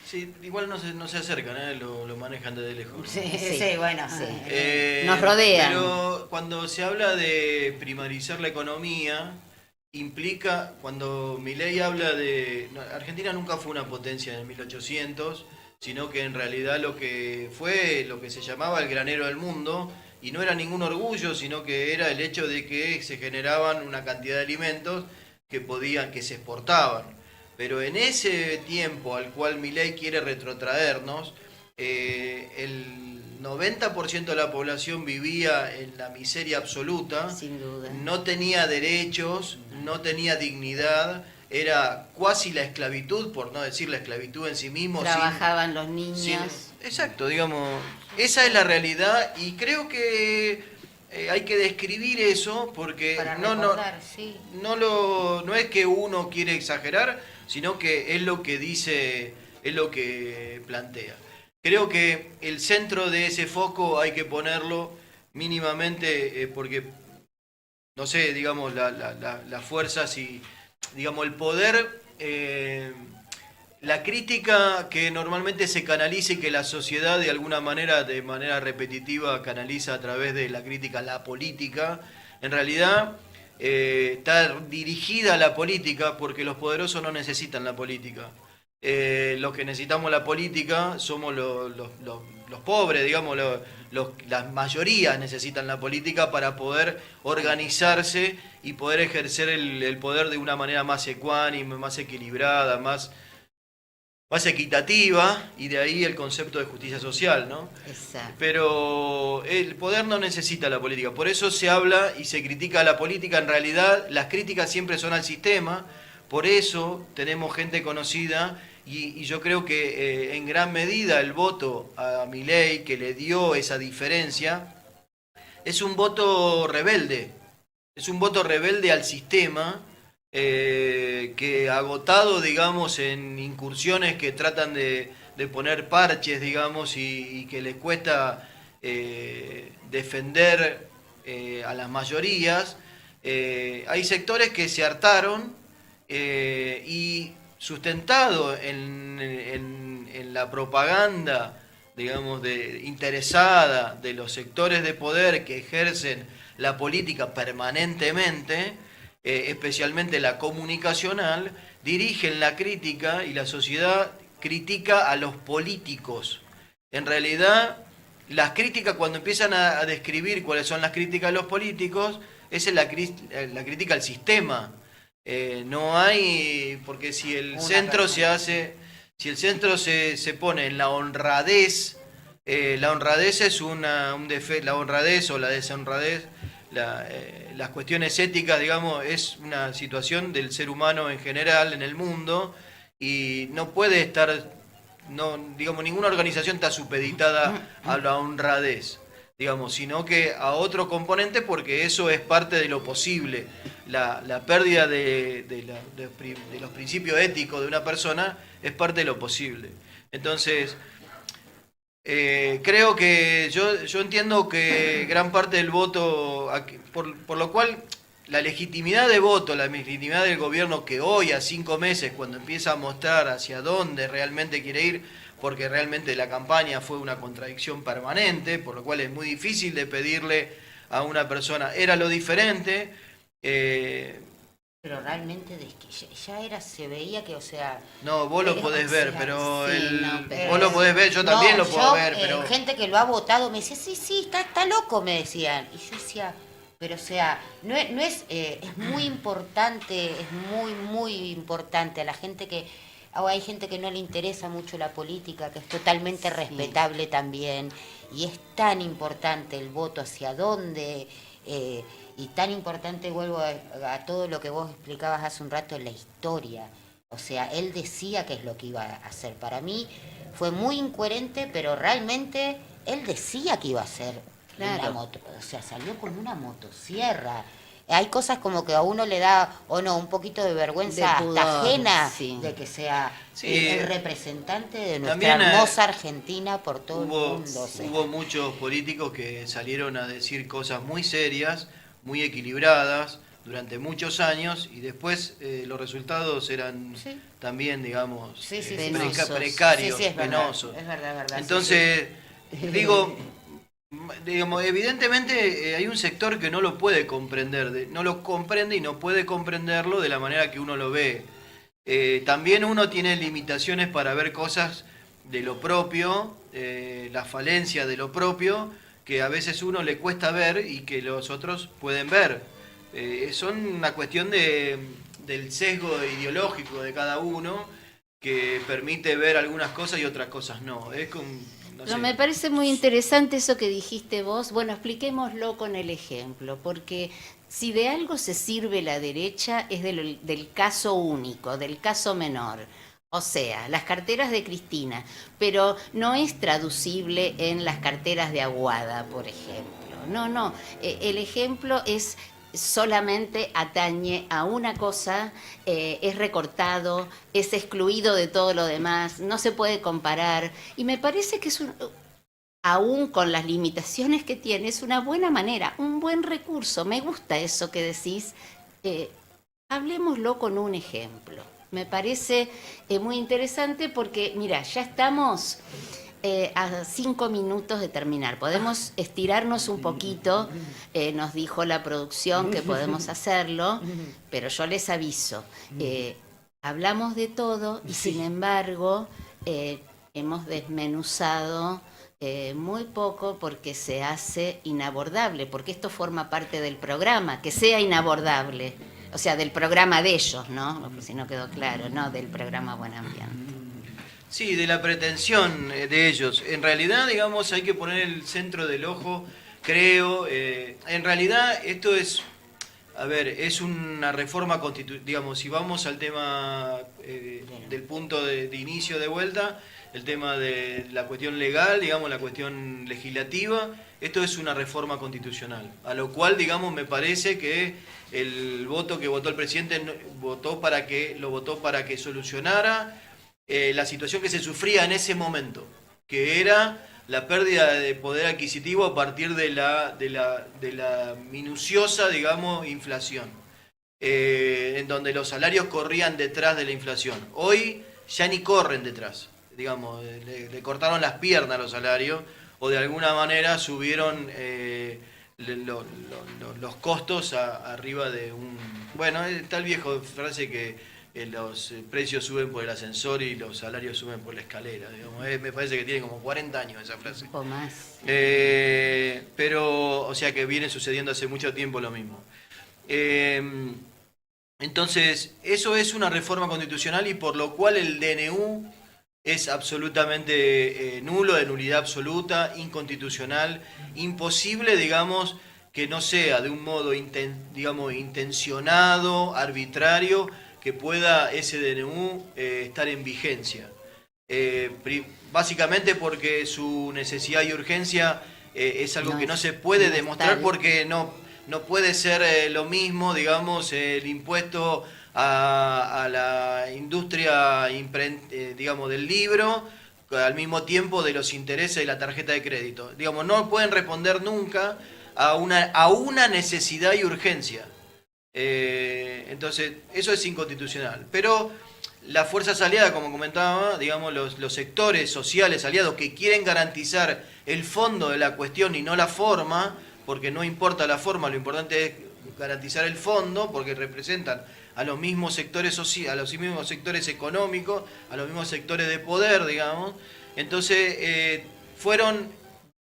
Sí, igual no se acercan, lo manejan desde lejos. Sí, sí, bueno. Sí. Nos rodean. Pero cuando se habla de primarizar la economía, implica, cuando Milei habla de... Argentina nunca fue una potencia en el 1800, sino que en realidad lo que fue lo que se llamaba el granero del mundo, y no era ningún orgullo, sino que era el hecho de que se generaban una cantidad de alimentos que se exportaban. Pero en ese tiempo al cual Milei quiere retrotraernos, el 90% de la población vivía en la miseria absoluta, sin duda. No tenía derechos, no tenía dignidad, era cuasi la esclavitud, por no decir la esclavitud en sí mismo. Trabajaban los niños. Exacto, digamos, esa es la realidad y creo que hay que describir eso porque no es que uno quiere exagerar, sino que es lo que dice, es lo que plantea. Creo que el centro de ese foco hay que ponerlo mínimamente porque, no sé, digamos, las fuerzas y, digamos, el poder, la crítica que normalmente se canaliza y que la sociedad de alguna manera, de manera repetitiva, canaliza a través de la crítica a la política, en realidad está dirigida a la política porque los poderosos no necesitan la política. Los que necesitamos la política somos los pobres, digamos, las mayorías necesitan la política para poder organizarse y poder ejercer el poder de una manera más ecuánime, más equilibrada, más equitativa, y de ahí el concepto de justicia social, ¿no? Exacto. Pero el poder no necesita la política, por eso se habla y se critica a la política. En realidad las críticas siempre son al sistema, por eso tenemos gente conocida y yo creo que en gran medida el voto a Milei, que le dio esa diferencia, es un voto rebelde, al sistema, que agotado, digamos, en incursiones que tratan de poner parches, digamos, y que les cuesta defender a las mayorías. Hay sectores que se hartaron y sustentado en la propaganda, digamos, interesada de los sectores de poder que ejercen la política permanentemente, especialmente la comunicacional, dirigen la crítica y la sociedad critica a los políticos. En realidad, las críticas, cuando empiezan a describir cuáles son las críticas a los políticos, esa es la crítica al sistema. No hay, porque si el centro se pone en la honradez, la honradez es un defecto, la honradez o la deshonradez, las cuestiones éticas, digamos, es una situación del ser humano en general en el mundo y no puede estar, digamos, ninguna organización está supeditada a la honradez, digamos, sino que a otro componente, porque eso es parte de lo posible. La pérdida de los principios éticos de una persona es parte de lo posible. Entonces, creo que yo entiendo que gran parte del voto, por lo cual la legitimidad de voto, la legitimidad del gobierno que hoy, a 5 meses, cuando empieza a mostrar hacia dónde realmente quiere ir, porque realmente la campaña fue una contradicción permanente, por lo cual es muy difícil de pedirle a una persona, era lo diferente, Pero realmente se veía que, o sea... No, vos lo podés ver, pero, sí, vos lo podés ver, yo también lo puedo ver, pero... gente que lo ha votado me decía, sí, está loco, me decían. Y yo decía, pero o sea, es muy importante, es muy importante a la gente que... hay gente que no le interesa mucho la política, que es totalmente respetable también, y es tan importante el voto hacia dónde... y tan importante, vuelvo a todo lo que vos explicabas hace un rato, la historia. O sea, él decía qué es lo que iba a hacer. Para mí fue muy incoherente, pero realmente él decía que iba a hacer una moto. O sea, salió con una motosierra. Hay cosas como que a uno le da, o no, un poquito de vergüenza de pudor, hasta ajena sí. de que sea el representante de nuestra también, hermosa Argentina por todo el mundo. Hubo muchos políticos que salieron a decir cosas muy serias, muy equilibradas, durante muchos años, y después los resultados eran también, digamos, precarios, penosos. Es verdad. Entonces, digamos, evidentemente hay un sector que no lo puede comprender, no lo comprende y no puede comprenderlo de la manera que uno lo ve. También uno tiene limitaciones para ver cosas de lo propio, la falencia de lo propio, que a veces uno le cuesta ver y que los otros pueden ver. Son una cuestión del sesgo ideológico de cada uno que permite ver algunas cosas y otras cosas no. Es como... No, me parece muy interesante eso que dijiste vos. Bueno, expliquémoslo con el ejemplo, porque si de algo se sirve la derecha es del caso único, del caso menor. O sea, las carteras de Cristina, pero no es traducible en las carteras de Aguada, por ejemplo. No, el ejemplo es... solamente atañe a una cosa, es recortado, es excluido de todo lo demás, no se puede comparar, y me parece que es aún con las limitaciones que tiene, es una buena manera, un buen recurso. Me gusta eso que decís, hablemoslo con un ejemplo. Me parece muy interesante porque, mira, ya estamos... a 5 minutos de terminar. Podemos estirarnos un poquito, nos dijo la producción que podemos hacerlo, pero yo les aviso, hablamos de todo y sin embargo hemos desmenuzado muy poco porque se hace inabordable, porque esto forma parte del programa, que sea inabordable, o sea, del programa de ellos, ¿no? Porque si no quedó claro, no del programa Buen Ambiente. Sí, de la pretensión de ellos. En realidad, digamos, hay que poner el centro del ojo, creo. En realidad, esto es, es una reforma constitucional. Digamos, si vamos al tema del punto de inicio de vuelta, el tema de la cuestión legal, digamos, la cuestión legislativa, esto es una reforma constitucional. A lo cual, digamos, me parece que el voto que votó el presidente lo votó para que solucionara la situación que se sufría en ese momento, que era la pérdida de poder adquisitivo a partir de la minuciosa, digamos, inflación, en donde los salarios corrían detrás de la inflación. Hoy ya ni corren detrás, digamos, le cortaron las piernas a los salarios, o de alguna manera subieron los costos arriba de un... Bueno, está el viejo frase que los precios suben por el ascensor y los salarios suben por la escalera, digamos. Me parece que tiene como 40 años esa frase. O más. Pero, o sea que viene sucediendo hace mucho tiempo lo mismo. Entonces, eso es una reforma constitucional y por lo cual el DNU es absolutamente nulo, de nulidad absoluta, inconstitucional, imposible, digamos, que no sea de un modo intencionado, arbitrario, que pueda ese DNU estar en vigencia. Básicamente porque su necesidad y urgencia es algo que no se puede demostrar porque no puede ser lo mismo, digamos, el impuesto a la industria, digamos, del libro, al mismo tiempo de los intereses de la tarjeta de crédito. Digamos, no pueden responder nunca a una necesidad y urgencia. Entonces, eso es inconstitucional. Pero las fuerzas aliadas, como comentaba, digamos, los sectores sociales aliados que quieren garantizar el fondo de la cuestión y no la forma, porque no importa la forma, lo importante es garantizar el fondo, porque representan a los mismos sectores a los mismos sectores económicos, a los mismos sectores de poder, digamos. Entonces fueron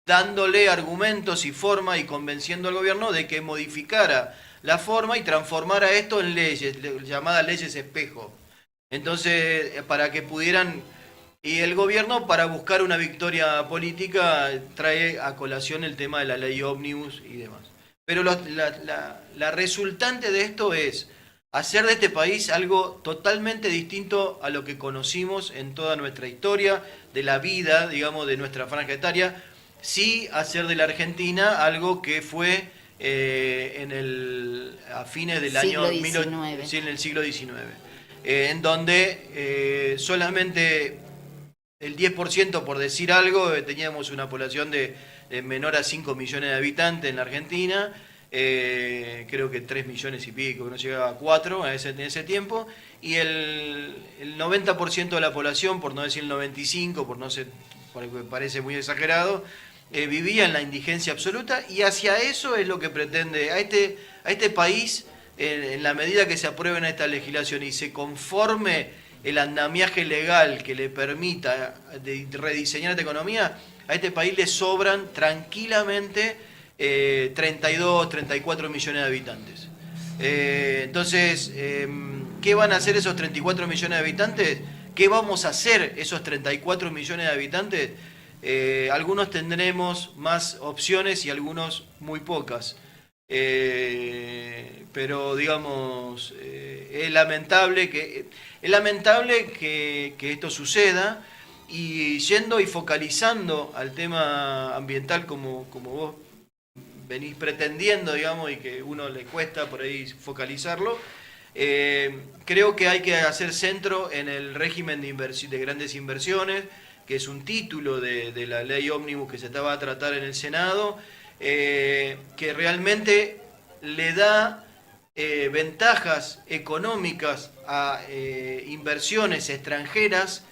dándole argumentos y forma y convenciendo al gobierno de que modificara la forma y transformara esto en leyes, llamadas leyes espejo. Entonces, para que pudieran... Y el gobierno, para buscar una victoria política, trae a colación el tema de la ley ómnibus y demás. Pero la resultante de esto es hacer de este país algo totalmente distinto a lo que conocimos en toda nuestra historia, de la vida, digamos, de nuestra franja etaria, sí hacer de la Argentina algo que fue a fines del año XIX. Sí, en el siglo XIX, en donde solamente el 10%, por decir algo, teníamos una población de menor a 5 millones de habitantes en la Argentina, creo que 3 millones y pico, que no llegaba a 4 en ese tiempo, y el 90% de la población, por no decir el 95%, porque me parece muy exagerado, vivía en la indigencia absoluta, y hacia eso es lo que pretende a este país, en la medida que se apruebe esta legislación y se conforme el andamiaje legal que le permita rediseñar esta economía, a este país le sobran tranquilamente 32, 34 millones de habitantes. Entonces, ¿qué van a hacer esos 34 millones de habitantes? ¿Qué vamos a hacer esos 34 millones de habitantes? Algunos tendremos más opciones y algunos muy pocas. Pero digamos, es lamentable que esto suceda, y yendo y focalizando al tema ambiental como vos venís pretendiendo, digamos, y que uno le cuesta por ahí focalizarlo, creo que hay que hacer centro en el régimen de grandes inversiones, que es un título de la ley ómnibus que se estaba a tratar en el Senado, que realmente le da ventajas económicas a inversiones extranjeras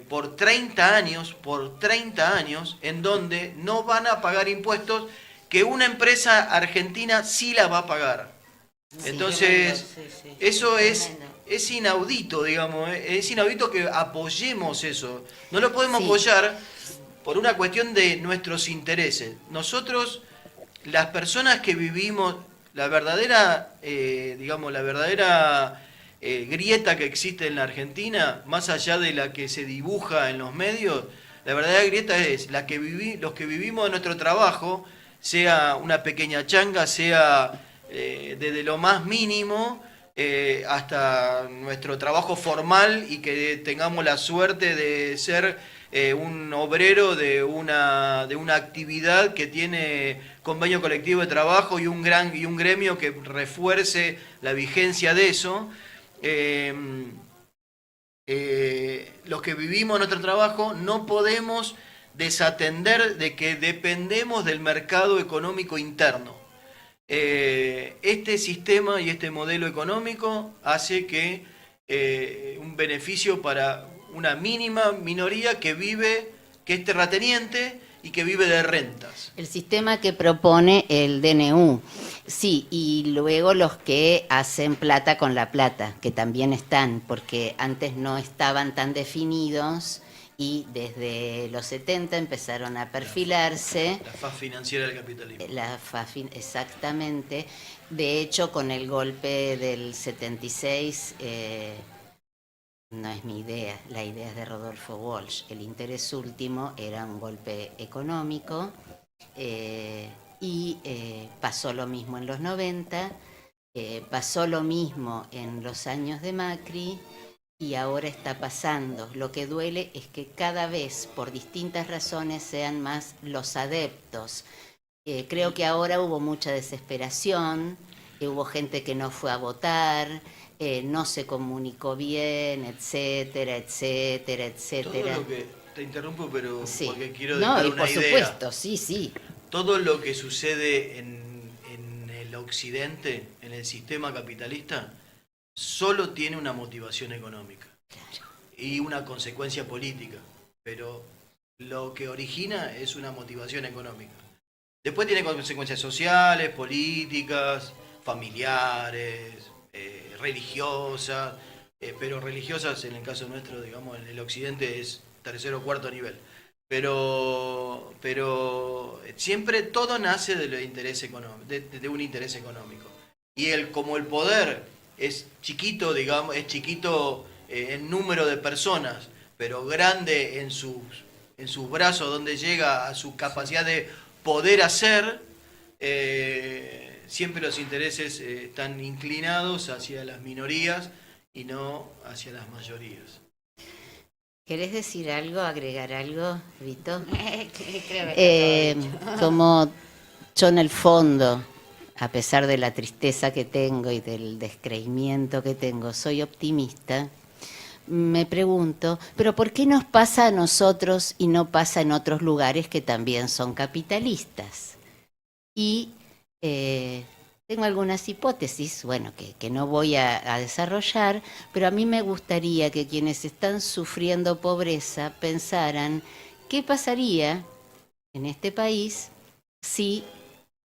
por 30 años, en donde no van a pagar impuestos que una empresa argentina sí la va a pagar. Sí, entonces, sí. eso Tremendo. es inaudito, digamos, es inaudito que apoyemos eso. No lo podemos Sí. apoyar por una cuestión de nuestros intereses. Nosotros, las personas que vivimos, la verdadera grieta que existe en la Argentina, más allá de la que se dibuja en los medios, la verdadera grieta es los que vivimos de nuestro trabajo, sea una pequeña changa, sea desde lo más mínimo hasta nuestro trabajo formal, y que tengamos la suerte de ser un obrero de una actividad que tiene convenio colectivo de trabajo y un gremio que refuerce la vigencia de eso. Los que vivimos nuestro trabajo no podemos desatender de que dependemos del mercado económico interno. Este sistema y este modelo económico hace que un beneficio para una mínima minoría que es terrateniente y que vive de rentas. El sistema que propone el DNU, sí, y luego los que hacen plata con la plata, que también están, porque antes no estaban tan definidos y desde los 70 empezaron a perfilarse. La faz financiera del capitalismo. Exactamente. De hecho, con el golpe del 76, no es mi idea, la idea es de Rodolfo Walsh. El interés último era un golpe económico, y pasó lo mismo en los 90, pasó lo mismo en los años de Macri, y ahora está pasando. Lo que duele es que cada vez, por distintas razones, sean más los adeptos. Creo que ahora hubo mucha desesperación, hubo gente que no fue a votar, no se comunicó bien, etcétera. Todo lo que, te interrumpo, pero Sí. porque quiero No, dejar y una por idea. supuesto, sí. Todo lo que sucede en el occidente, en el sistema capitalista, solo tiene una motivación económica y una consecuencia política, pero lo que origina es una motivación económica. Después tiene consecuencias sociales, políticas, familiares, religiosas, pero religiosas en el caso nuestro, digamos, en el occidente es tercer o cuarto nivel. Pero siempre todo nace del interés económico, de un interés económico. Y como el poder es chiquito, digamos, es chiquito en número de personas, pero grande en sus brazos, donde llega a su capacidad de poder hacer, siempre los intereses están inclinados hacia las minorías y no hacia las mayorías. ¿Querés decir algo, agregar algo, Vito? Creo que está todo dicho. Como yo en el fondo, a pesar de la tristeza que tengo y del descreimiento que tengo, soy optimista, me pregunto, ¿pero por qué nos pasa a nosotros y no pasa en otros lugares que también son capitalistas? Y tengo algunas hipótesis, bueno, que no voy a desarrollar, pero a mí me gustaría que quienes están sufriendo pobreza pensaran qué pasaría en este país si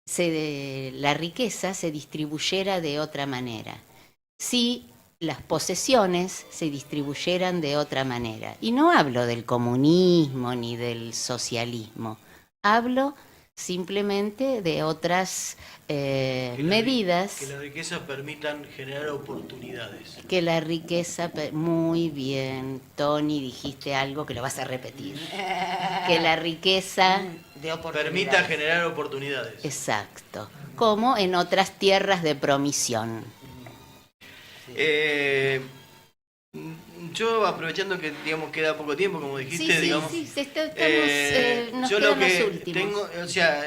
la riqueza se distribuyera de otra manera, si las posesiones se distribuyeran de otra manera. Y no hablo del comunismo ni del socialismo, hablo simplemente de otras medidas. Que la riqueza permitan generar oportunidades. Que la riqueza, muy bien, Tony, dijiste algo que lo vas a repetir. Que la riqueza Permita generar oportunidades. Exacto, como en otras tierras de promisión. Yo, aprovechando que digamos queda poco tiempo, como dijiste, digamos, Nos yo lo quedan los que últimos. tengo, o sea,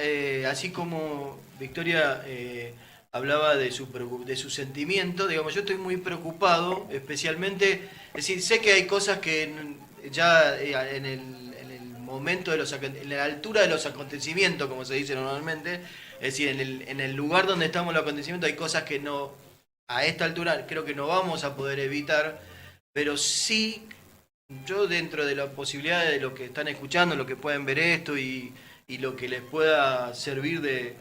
así como Victoria hablaba de su sentimiento, digamos, yo estoy muy preocupado, especialmente, es decir, sé que hay cosas que ya en el momento en la altura de los acontecimientos, como se dice normalmente, es decir, en el lugar donde estamos los acontecimientos hay cosas que no, a esta altura creo que no vamos a poder evitar, pero sí, yo dentro de la posibilidad de lo que están escuchando, lo que pueden ver esto y lo que les pueda servir de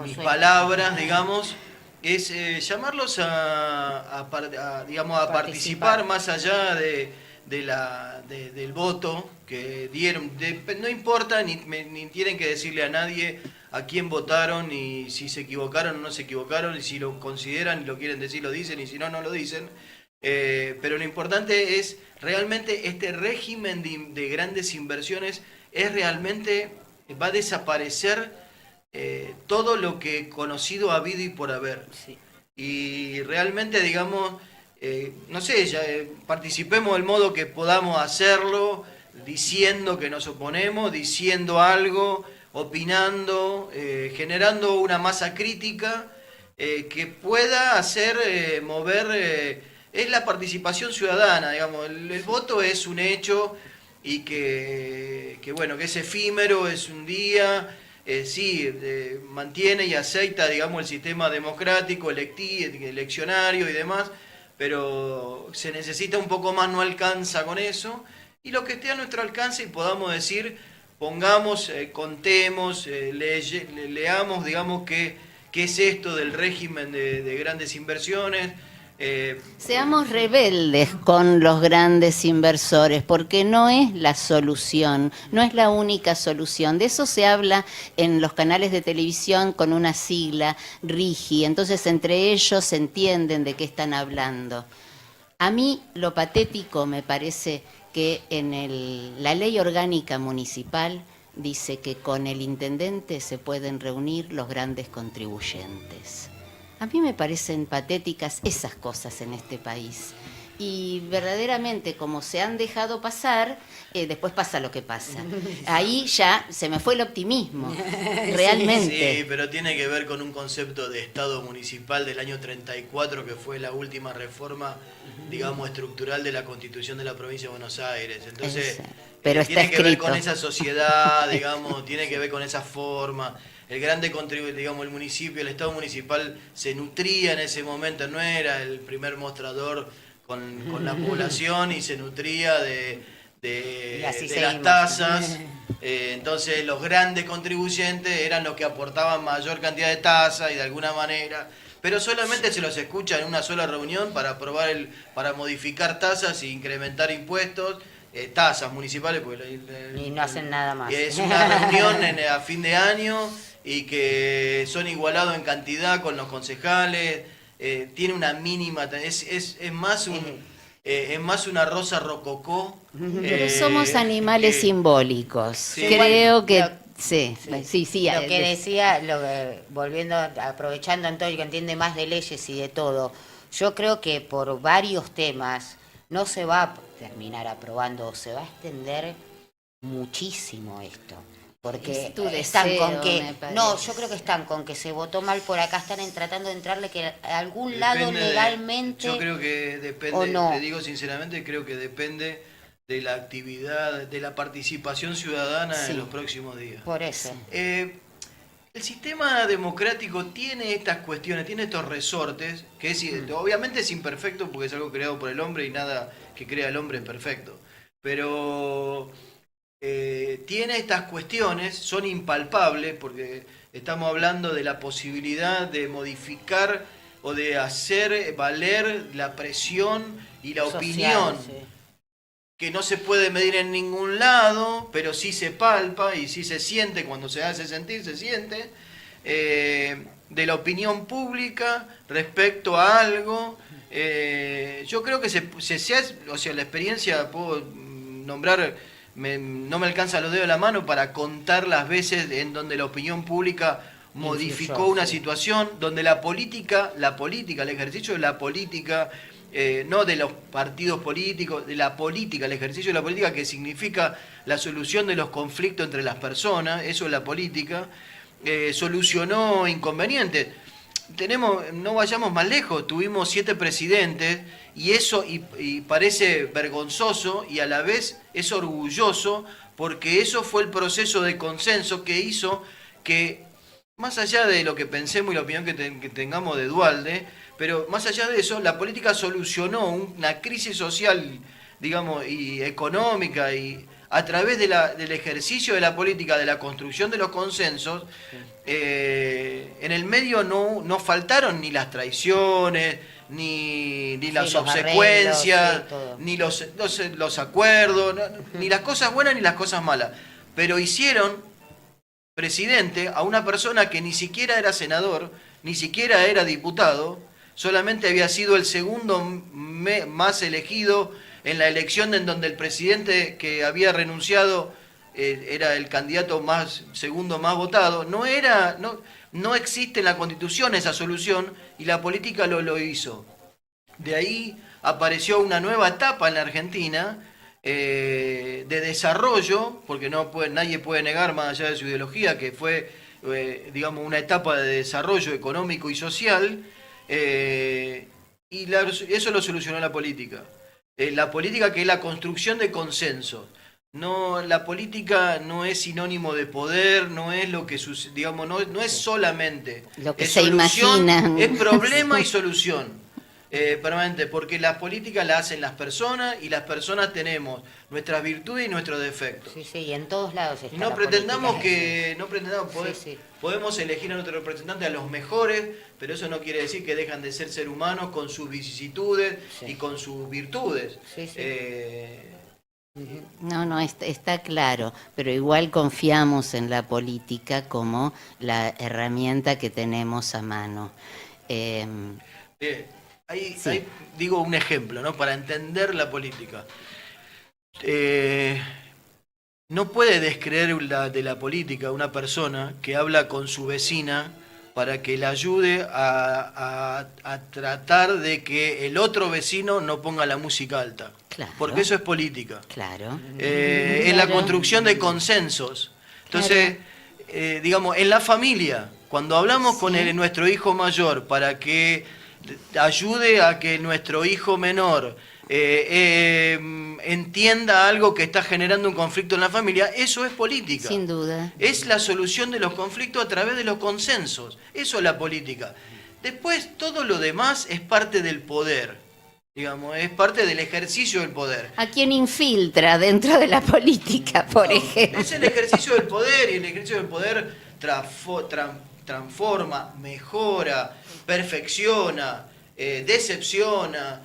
mis palabras, digamos, es llamarlos digamos, a participar más allá del voto que dieron. No importa, ni tienen que decirle a nadie a quién votaron, ni si se equivocaron o no se equivocaron, y si lo consideran y lo quieren decir, lo dicen, y si no, no lo dicen. Pero lo importante es realmente este régimen de grandes inversiones es realmente, va a desaparecer todo lo que conocido ha habido y por haber. Sí. Y realmente, digamos, no sé, participemos del modo que podamos hacerlo, diciendo que nos oponemos, diciendo algo, opinando, generando una masa crítica que pueda hacer mover, es la participación ciudadana, digamos, el voto es un hecho y que bueno, que es efímero, es un día, sí, mantiene y aceita, digamos, el sistema democrático, eleccionario y demás, pero se necesita un poco más, no alcanza con eso, y lo que esté a nuestro alcance y podamos decir, pongamos, contemos, leamos, digamos, qué es esto del régimen de grandes inversiones. Seamos rebeldes con los grandes inversores, porque no es la solución, no es la única solución. De eso se habla en los canales de televisión con una sigla, RIGI, entonces entre ellos se entienden de qué están hablando. A mí lo patético me parece que en la ley orgánica municipal dice que con el intendente se pueden reunir los grandes contribuyentes. A mí me parecen patéticas esas cosas en este país. Y verdaderamente, como se han dejado pasar, después pasa lo que pasa. Ahí ya se me fue el optimismo, realmente. Sí, pero tiene que ver con un concepto de Estado municipal del año 34, que fue la última reforma, digamos, estructural de la Constitución de la Provincia de Buenos Aires. Entonces, pero está tiene que ver escrito. con esa sociedad, digamos, tiene que ver con esa forma. El grande contribuyente, digamos, el municipio, el Estado municipal se nutría en ese momento, no era el primer mostrador con la población y se nutría de las tasas. Entonces los grandes contribuyentes eran los que aportaban mayor cantidad de tasas y de alguna manera pero solamente se los escucha en una sola reunión para aprobar para modificar tasas e incrementar impuestos, tasas municipales, porque Y no hacen nada más. es una reunión a fin de año y que son igualados en cantidad con los concejales, tiene una mínima, es más es más una rosa rococó. Pero somos animales simbólicos. Sí. Creo que Lo- sí. Lo que decía, volviendo, aprovechando a Antonio que entiende más de leyes y de todo, yo creo que por varios temas no se va a terminar aprobando, se va a extender muchísimo esto. Porque Es tu están deseo, con que, me parece. no, yo creo que están con que se votó mal por acá, están tratando de entrarle que a algún lado Depende legalmente. yo creo que depende, o no. te digo sinceramente, creo que depende de la actividad, de la participación ciudadana Sí. en los próximos días. Por eso. El sistema democrático tiene estas cuestiones, tiene estos resortes, que obviamente es imperfecto porque es algo creado por el hombre y nada que crea el hombre es perfecto. Pero tiene estas cuestiones, son impalpables porque estamos hablando de la posibilidad de modificar o de hacer valer la presión y la Social, opinión, sí. que no se puede medir en ningún lado, pero sí se palpa y sí se siente, cuando se hace sentir, se siente, de la opinión pública respecto a algo. Yo creo que o sea, la experiencia, puedo nombrar, no me alcanza los dedos de la mano para contar las veces en donde la opinión pública modificó Influyó, una sí. situación, donde la política, el ejercicio de la política, no de los partidos políticos, de la política, el ejercicio de la política que significa la solución de los conflictos entre las personas, eso es la política, solucionó inconvenientes. No vayamos más lejos, tuvimos 7 presidentes y eso y parece vergonzoso y a la vez es orgulloso porque eso fue el proceso de consenso que hizo que, más allá de lo que pensemos y la opinión que tengamos de Duhalde, pero más allá de eso, la política solucionó una crisis social, digamos, y económica, y a través del ejercicio de la política, de la construcción de los consensos, en el medio no faltaron ni las traiciones, ni las los obsecuencias, arreglos, sí, todo. ni los acuerdos, ni las cosas buenas ni las cosas malas. Pero hicieron presidente a una persona que ni siquiera era senador, ni siquiera era diputado, solamente había sido el segundo más elegido en la elección en donde el presidente que había renunciado era el candidato segundo más votado. No existe en la Constitución esa solución y la política lo hizo. De ahí apareció una nueva etapa en la Argentina de desarrollo, porque nadie puede negar más allá de su ideología que fue, digamos, una etapa de desarrollo económico y social, y eso lo solucionó la política. La política, que es la construcción de consensos. No, la política no es sinónimo de poder, no es lo que digamos, no es solamente Lo que es se solución, imaginan. es problema y solución. Permanente, porque las políticas las hacen las personas y las personas tenemos nuestras virtudes y nuestros defectos. Sí, y en todos lados está Y no la pretendamos política. que podemos elegir a nuestros representantes a los mejores, pero eso no quiere decir que dejan de ser seres humanos con sus vicisitudes y con sus virtudes. Sí, sí. No, está claro, pero igual confiamos en la política como la herramienta que tenemos a mano. Ahí digo un ejemplo, ¿no? Para entender la política. No puede descreer de la política una persona que habla con su vecina para que la ayude a tratar de que el otro vecino no ponga la música alta. Claro. Porque eso es política. Claro. En la construcción de consensos. Entonces, digamos, en la familia, cuando hablamos con nuestro hijo mayor para que ayude a que nuestro hijo menor entienda algo que está generando un conflicto en la familia, eso es política. Sin duda. Es la solución de los conflictos a través de los consensos. Eso es la política. Después, todo lo demás es parte del poder. Digamos, es parte del ejercicio del poder. ¿A quién infiltra dentro de la política, por ejemplo? Es el ejercicio del poder, y el ejercicio del poder transforma, mejora, perfecciona, decepciona.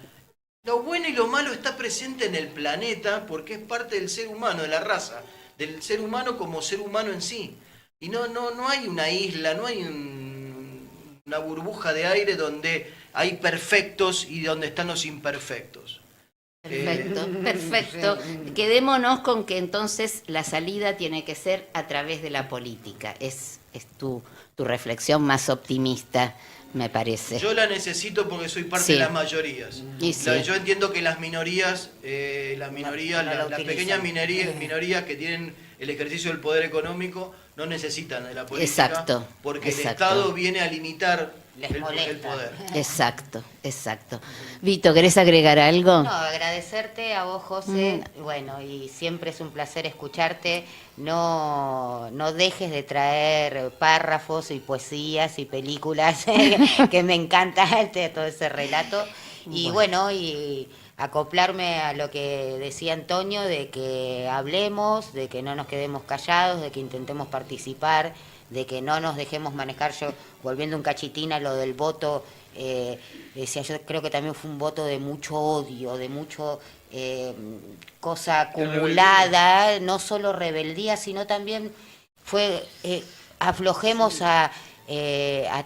Lo bueno y lo malo está presente en el planeta porque es parte del ser humano, de la raza, del ser humano como ser humano en sí. Y no hay una isla, no hay una burbuja de aire donde hay perfectos y donde están los imperfectos. Perfecto, perfecto. Quedémonos con que entonces la salida tiene que ser a través de la política. Es tu reflexión más optimista, me parece. Yo la necesito porque soy parte de las mayorías. Yo entiendo que las minorías, las pequeñas minorías que tienen el ejercicio del poder económico no necesitan de la política. Exacto, porque exacto. el Estado viene a limitar el poder. Exacto, exacto. Vito, ¿querés agregar algo? No, agradecerte a vos, José. Bueno, y siempre es un placer escucharte. No dejes de traer párrafos y poesías y películas que me encanta todo ese relato. Y bueno, y acoplarme a lo que decía Antonio, de que hablemos, de que no nos quedemos callados, de que intentemos participar, de que no nos dejemos manejar. Yo, volviendo un cachitín a lo del voto, decía, yo creo que también fue un voto de mucho odio, de mucho cosa acumulada, no solo rebeldía, sino también fue aflojemos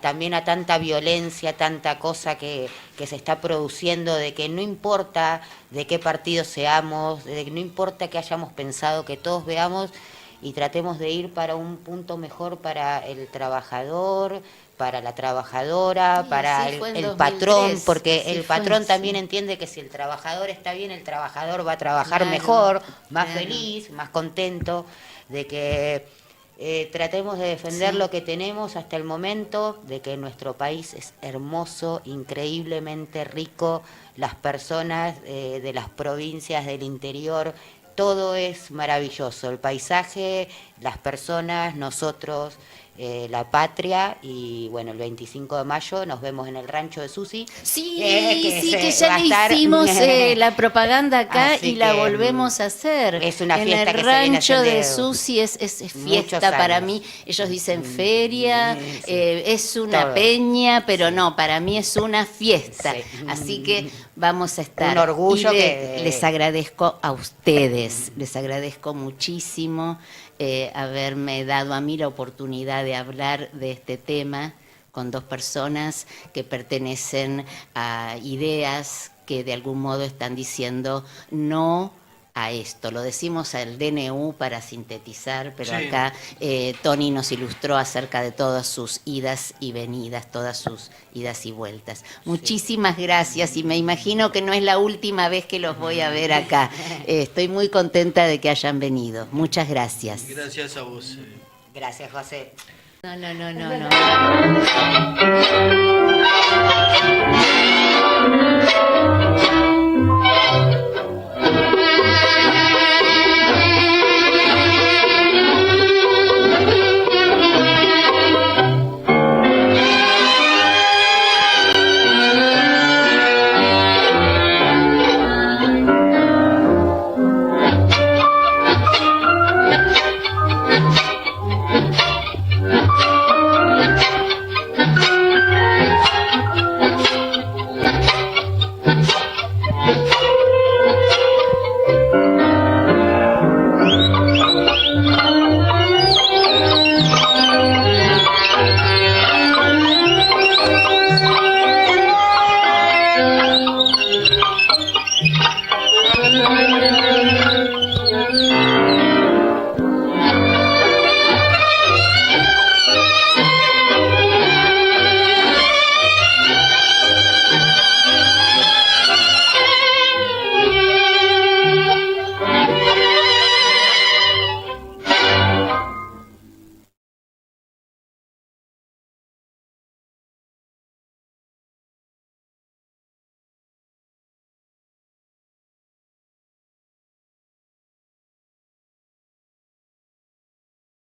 también a tanta violencia, tanta cosa que se está produciendo, de que no importa de qué partido seamos, de que no importa que hayamos pensado, que todos veamos y tratemos de ir para un punto mejor para el trabajador, para la trabajadora, para el patrón, porque el patrón también entiende que si el trabajador está bien, el trabajador va a trabajar mejor, más feliz, más contento, de que tratemos de defender lo que tenemos hasta el momento, de que nuestro país es hermoso, increíblemente rico, las personas de las provincias del interior, todo es maravilloso, el paisaje, las personas, nosotros, la patria. Y bueno, el 25 de mayo nos vemos en el rancho de Susi. Sí, que ya le hicimos la propaganda acá y la volvemos a hacer. Es una fiesta en que el se viene rancho de haciendo Susi es fiesta para mí. Ellos dicen feria, es una peña, pero no, para mí es una fiesta. Así que vamos a estar. Un orgullo les agradezco a ustedes, les agradezco muchísimo haberme dado a mí la oportunidad de hablar de este tema con dos personas que pertenecen a ideas que de algún modo están diciendo no a esto. Lo decimos al DNU para sintetizar, pero acá Tony nos ilustró acerca de todas sus idas y venidas, todas sus idas y vueltas. Muchísimas gracias, y me imagino que no es la última vez que los voy a ver acá. Estoy muy contenta de que hayan venido. Muchas gracias. Gracias a vos. Gracias, José. No.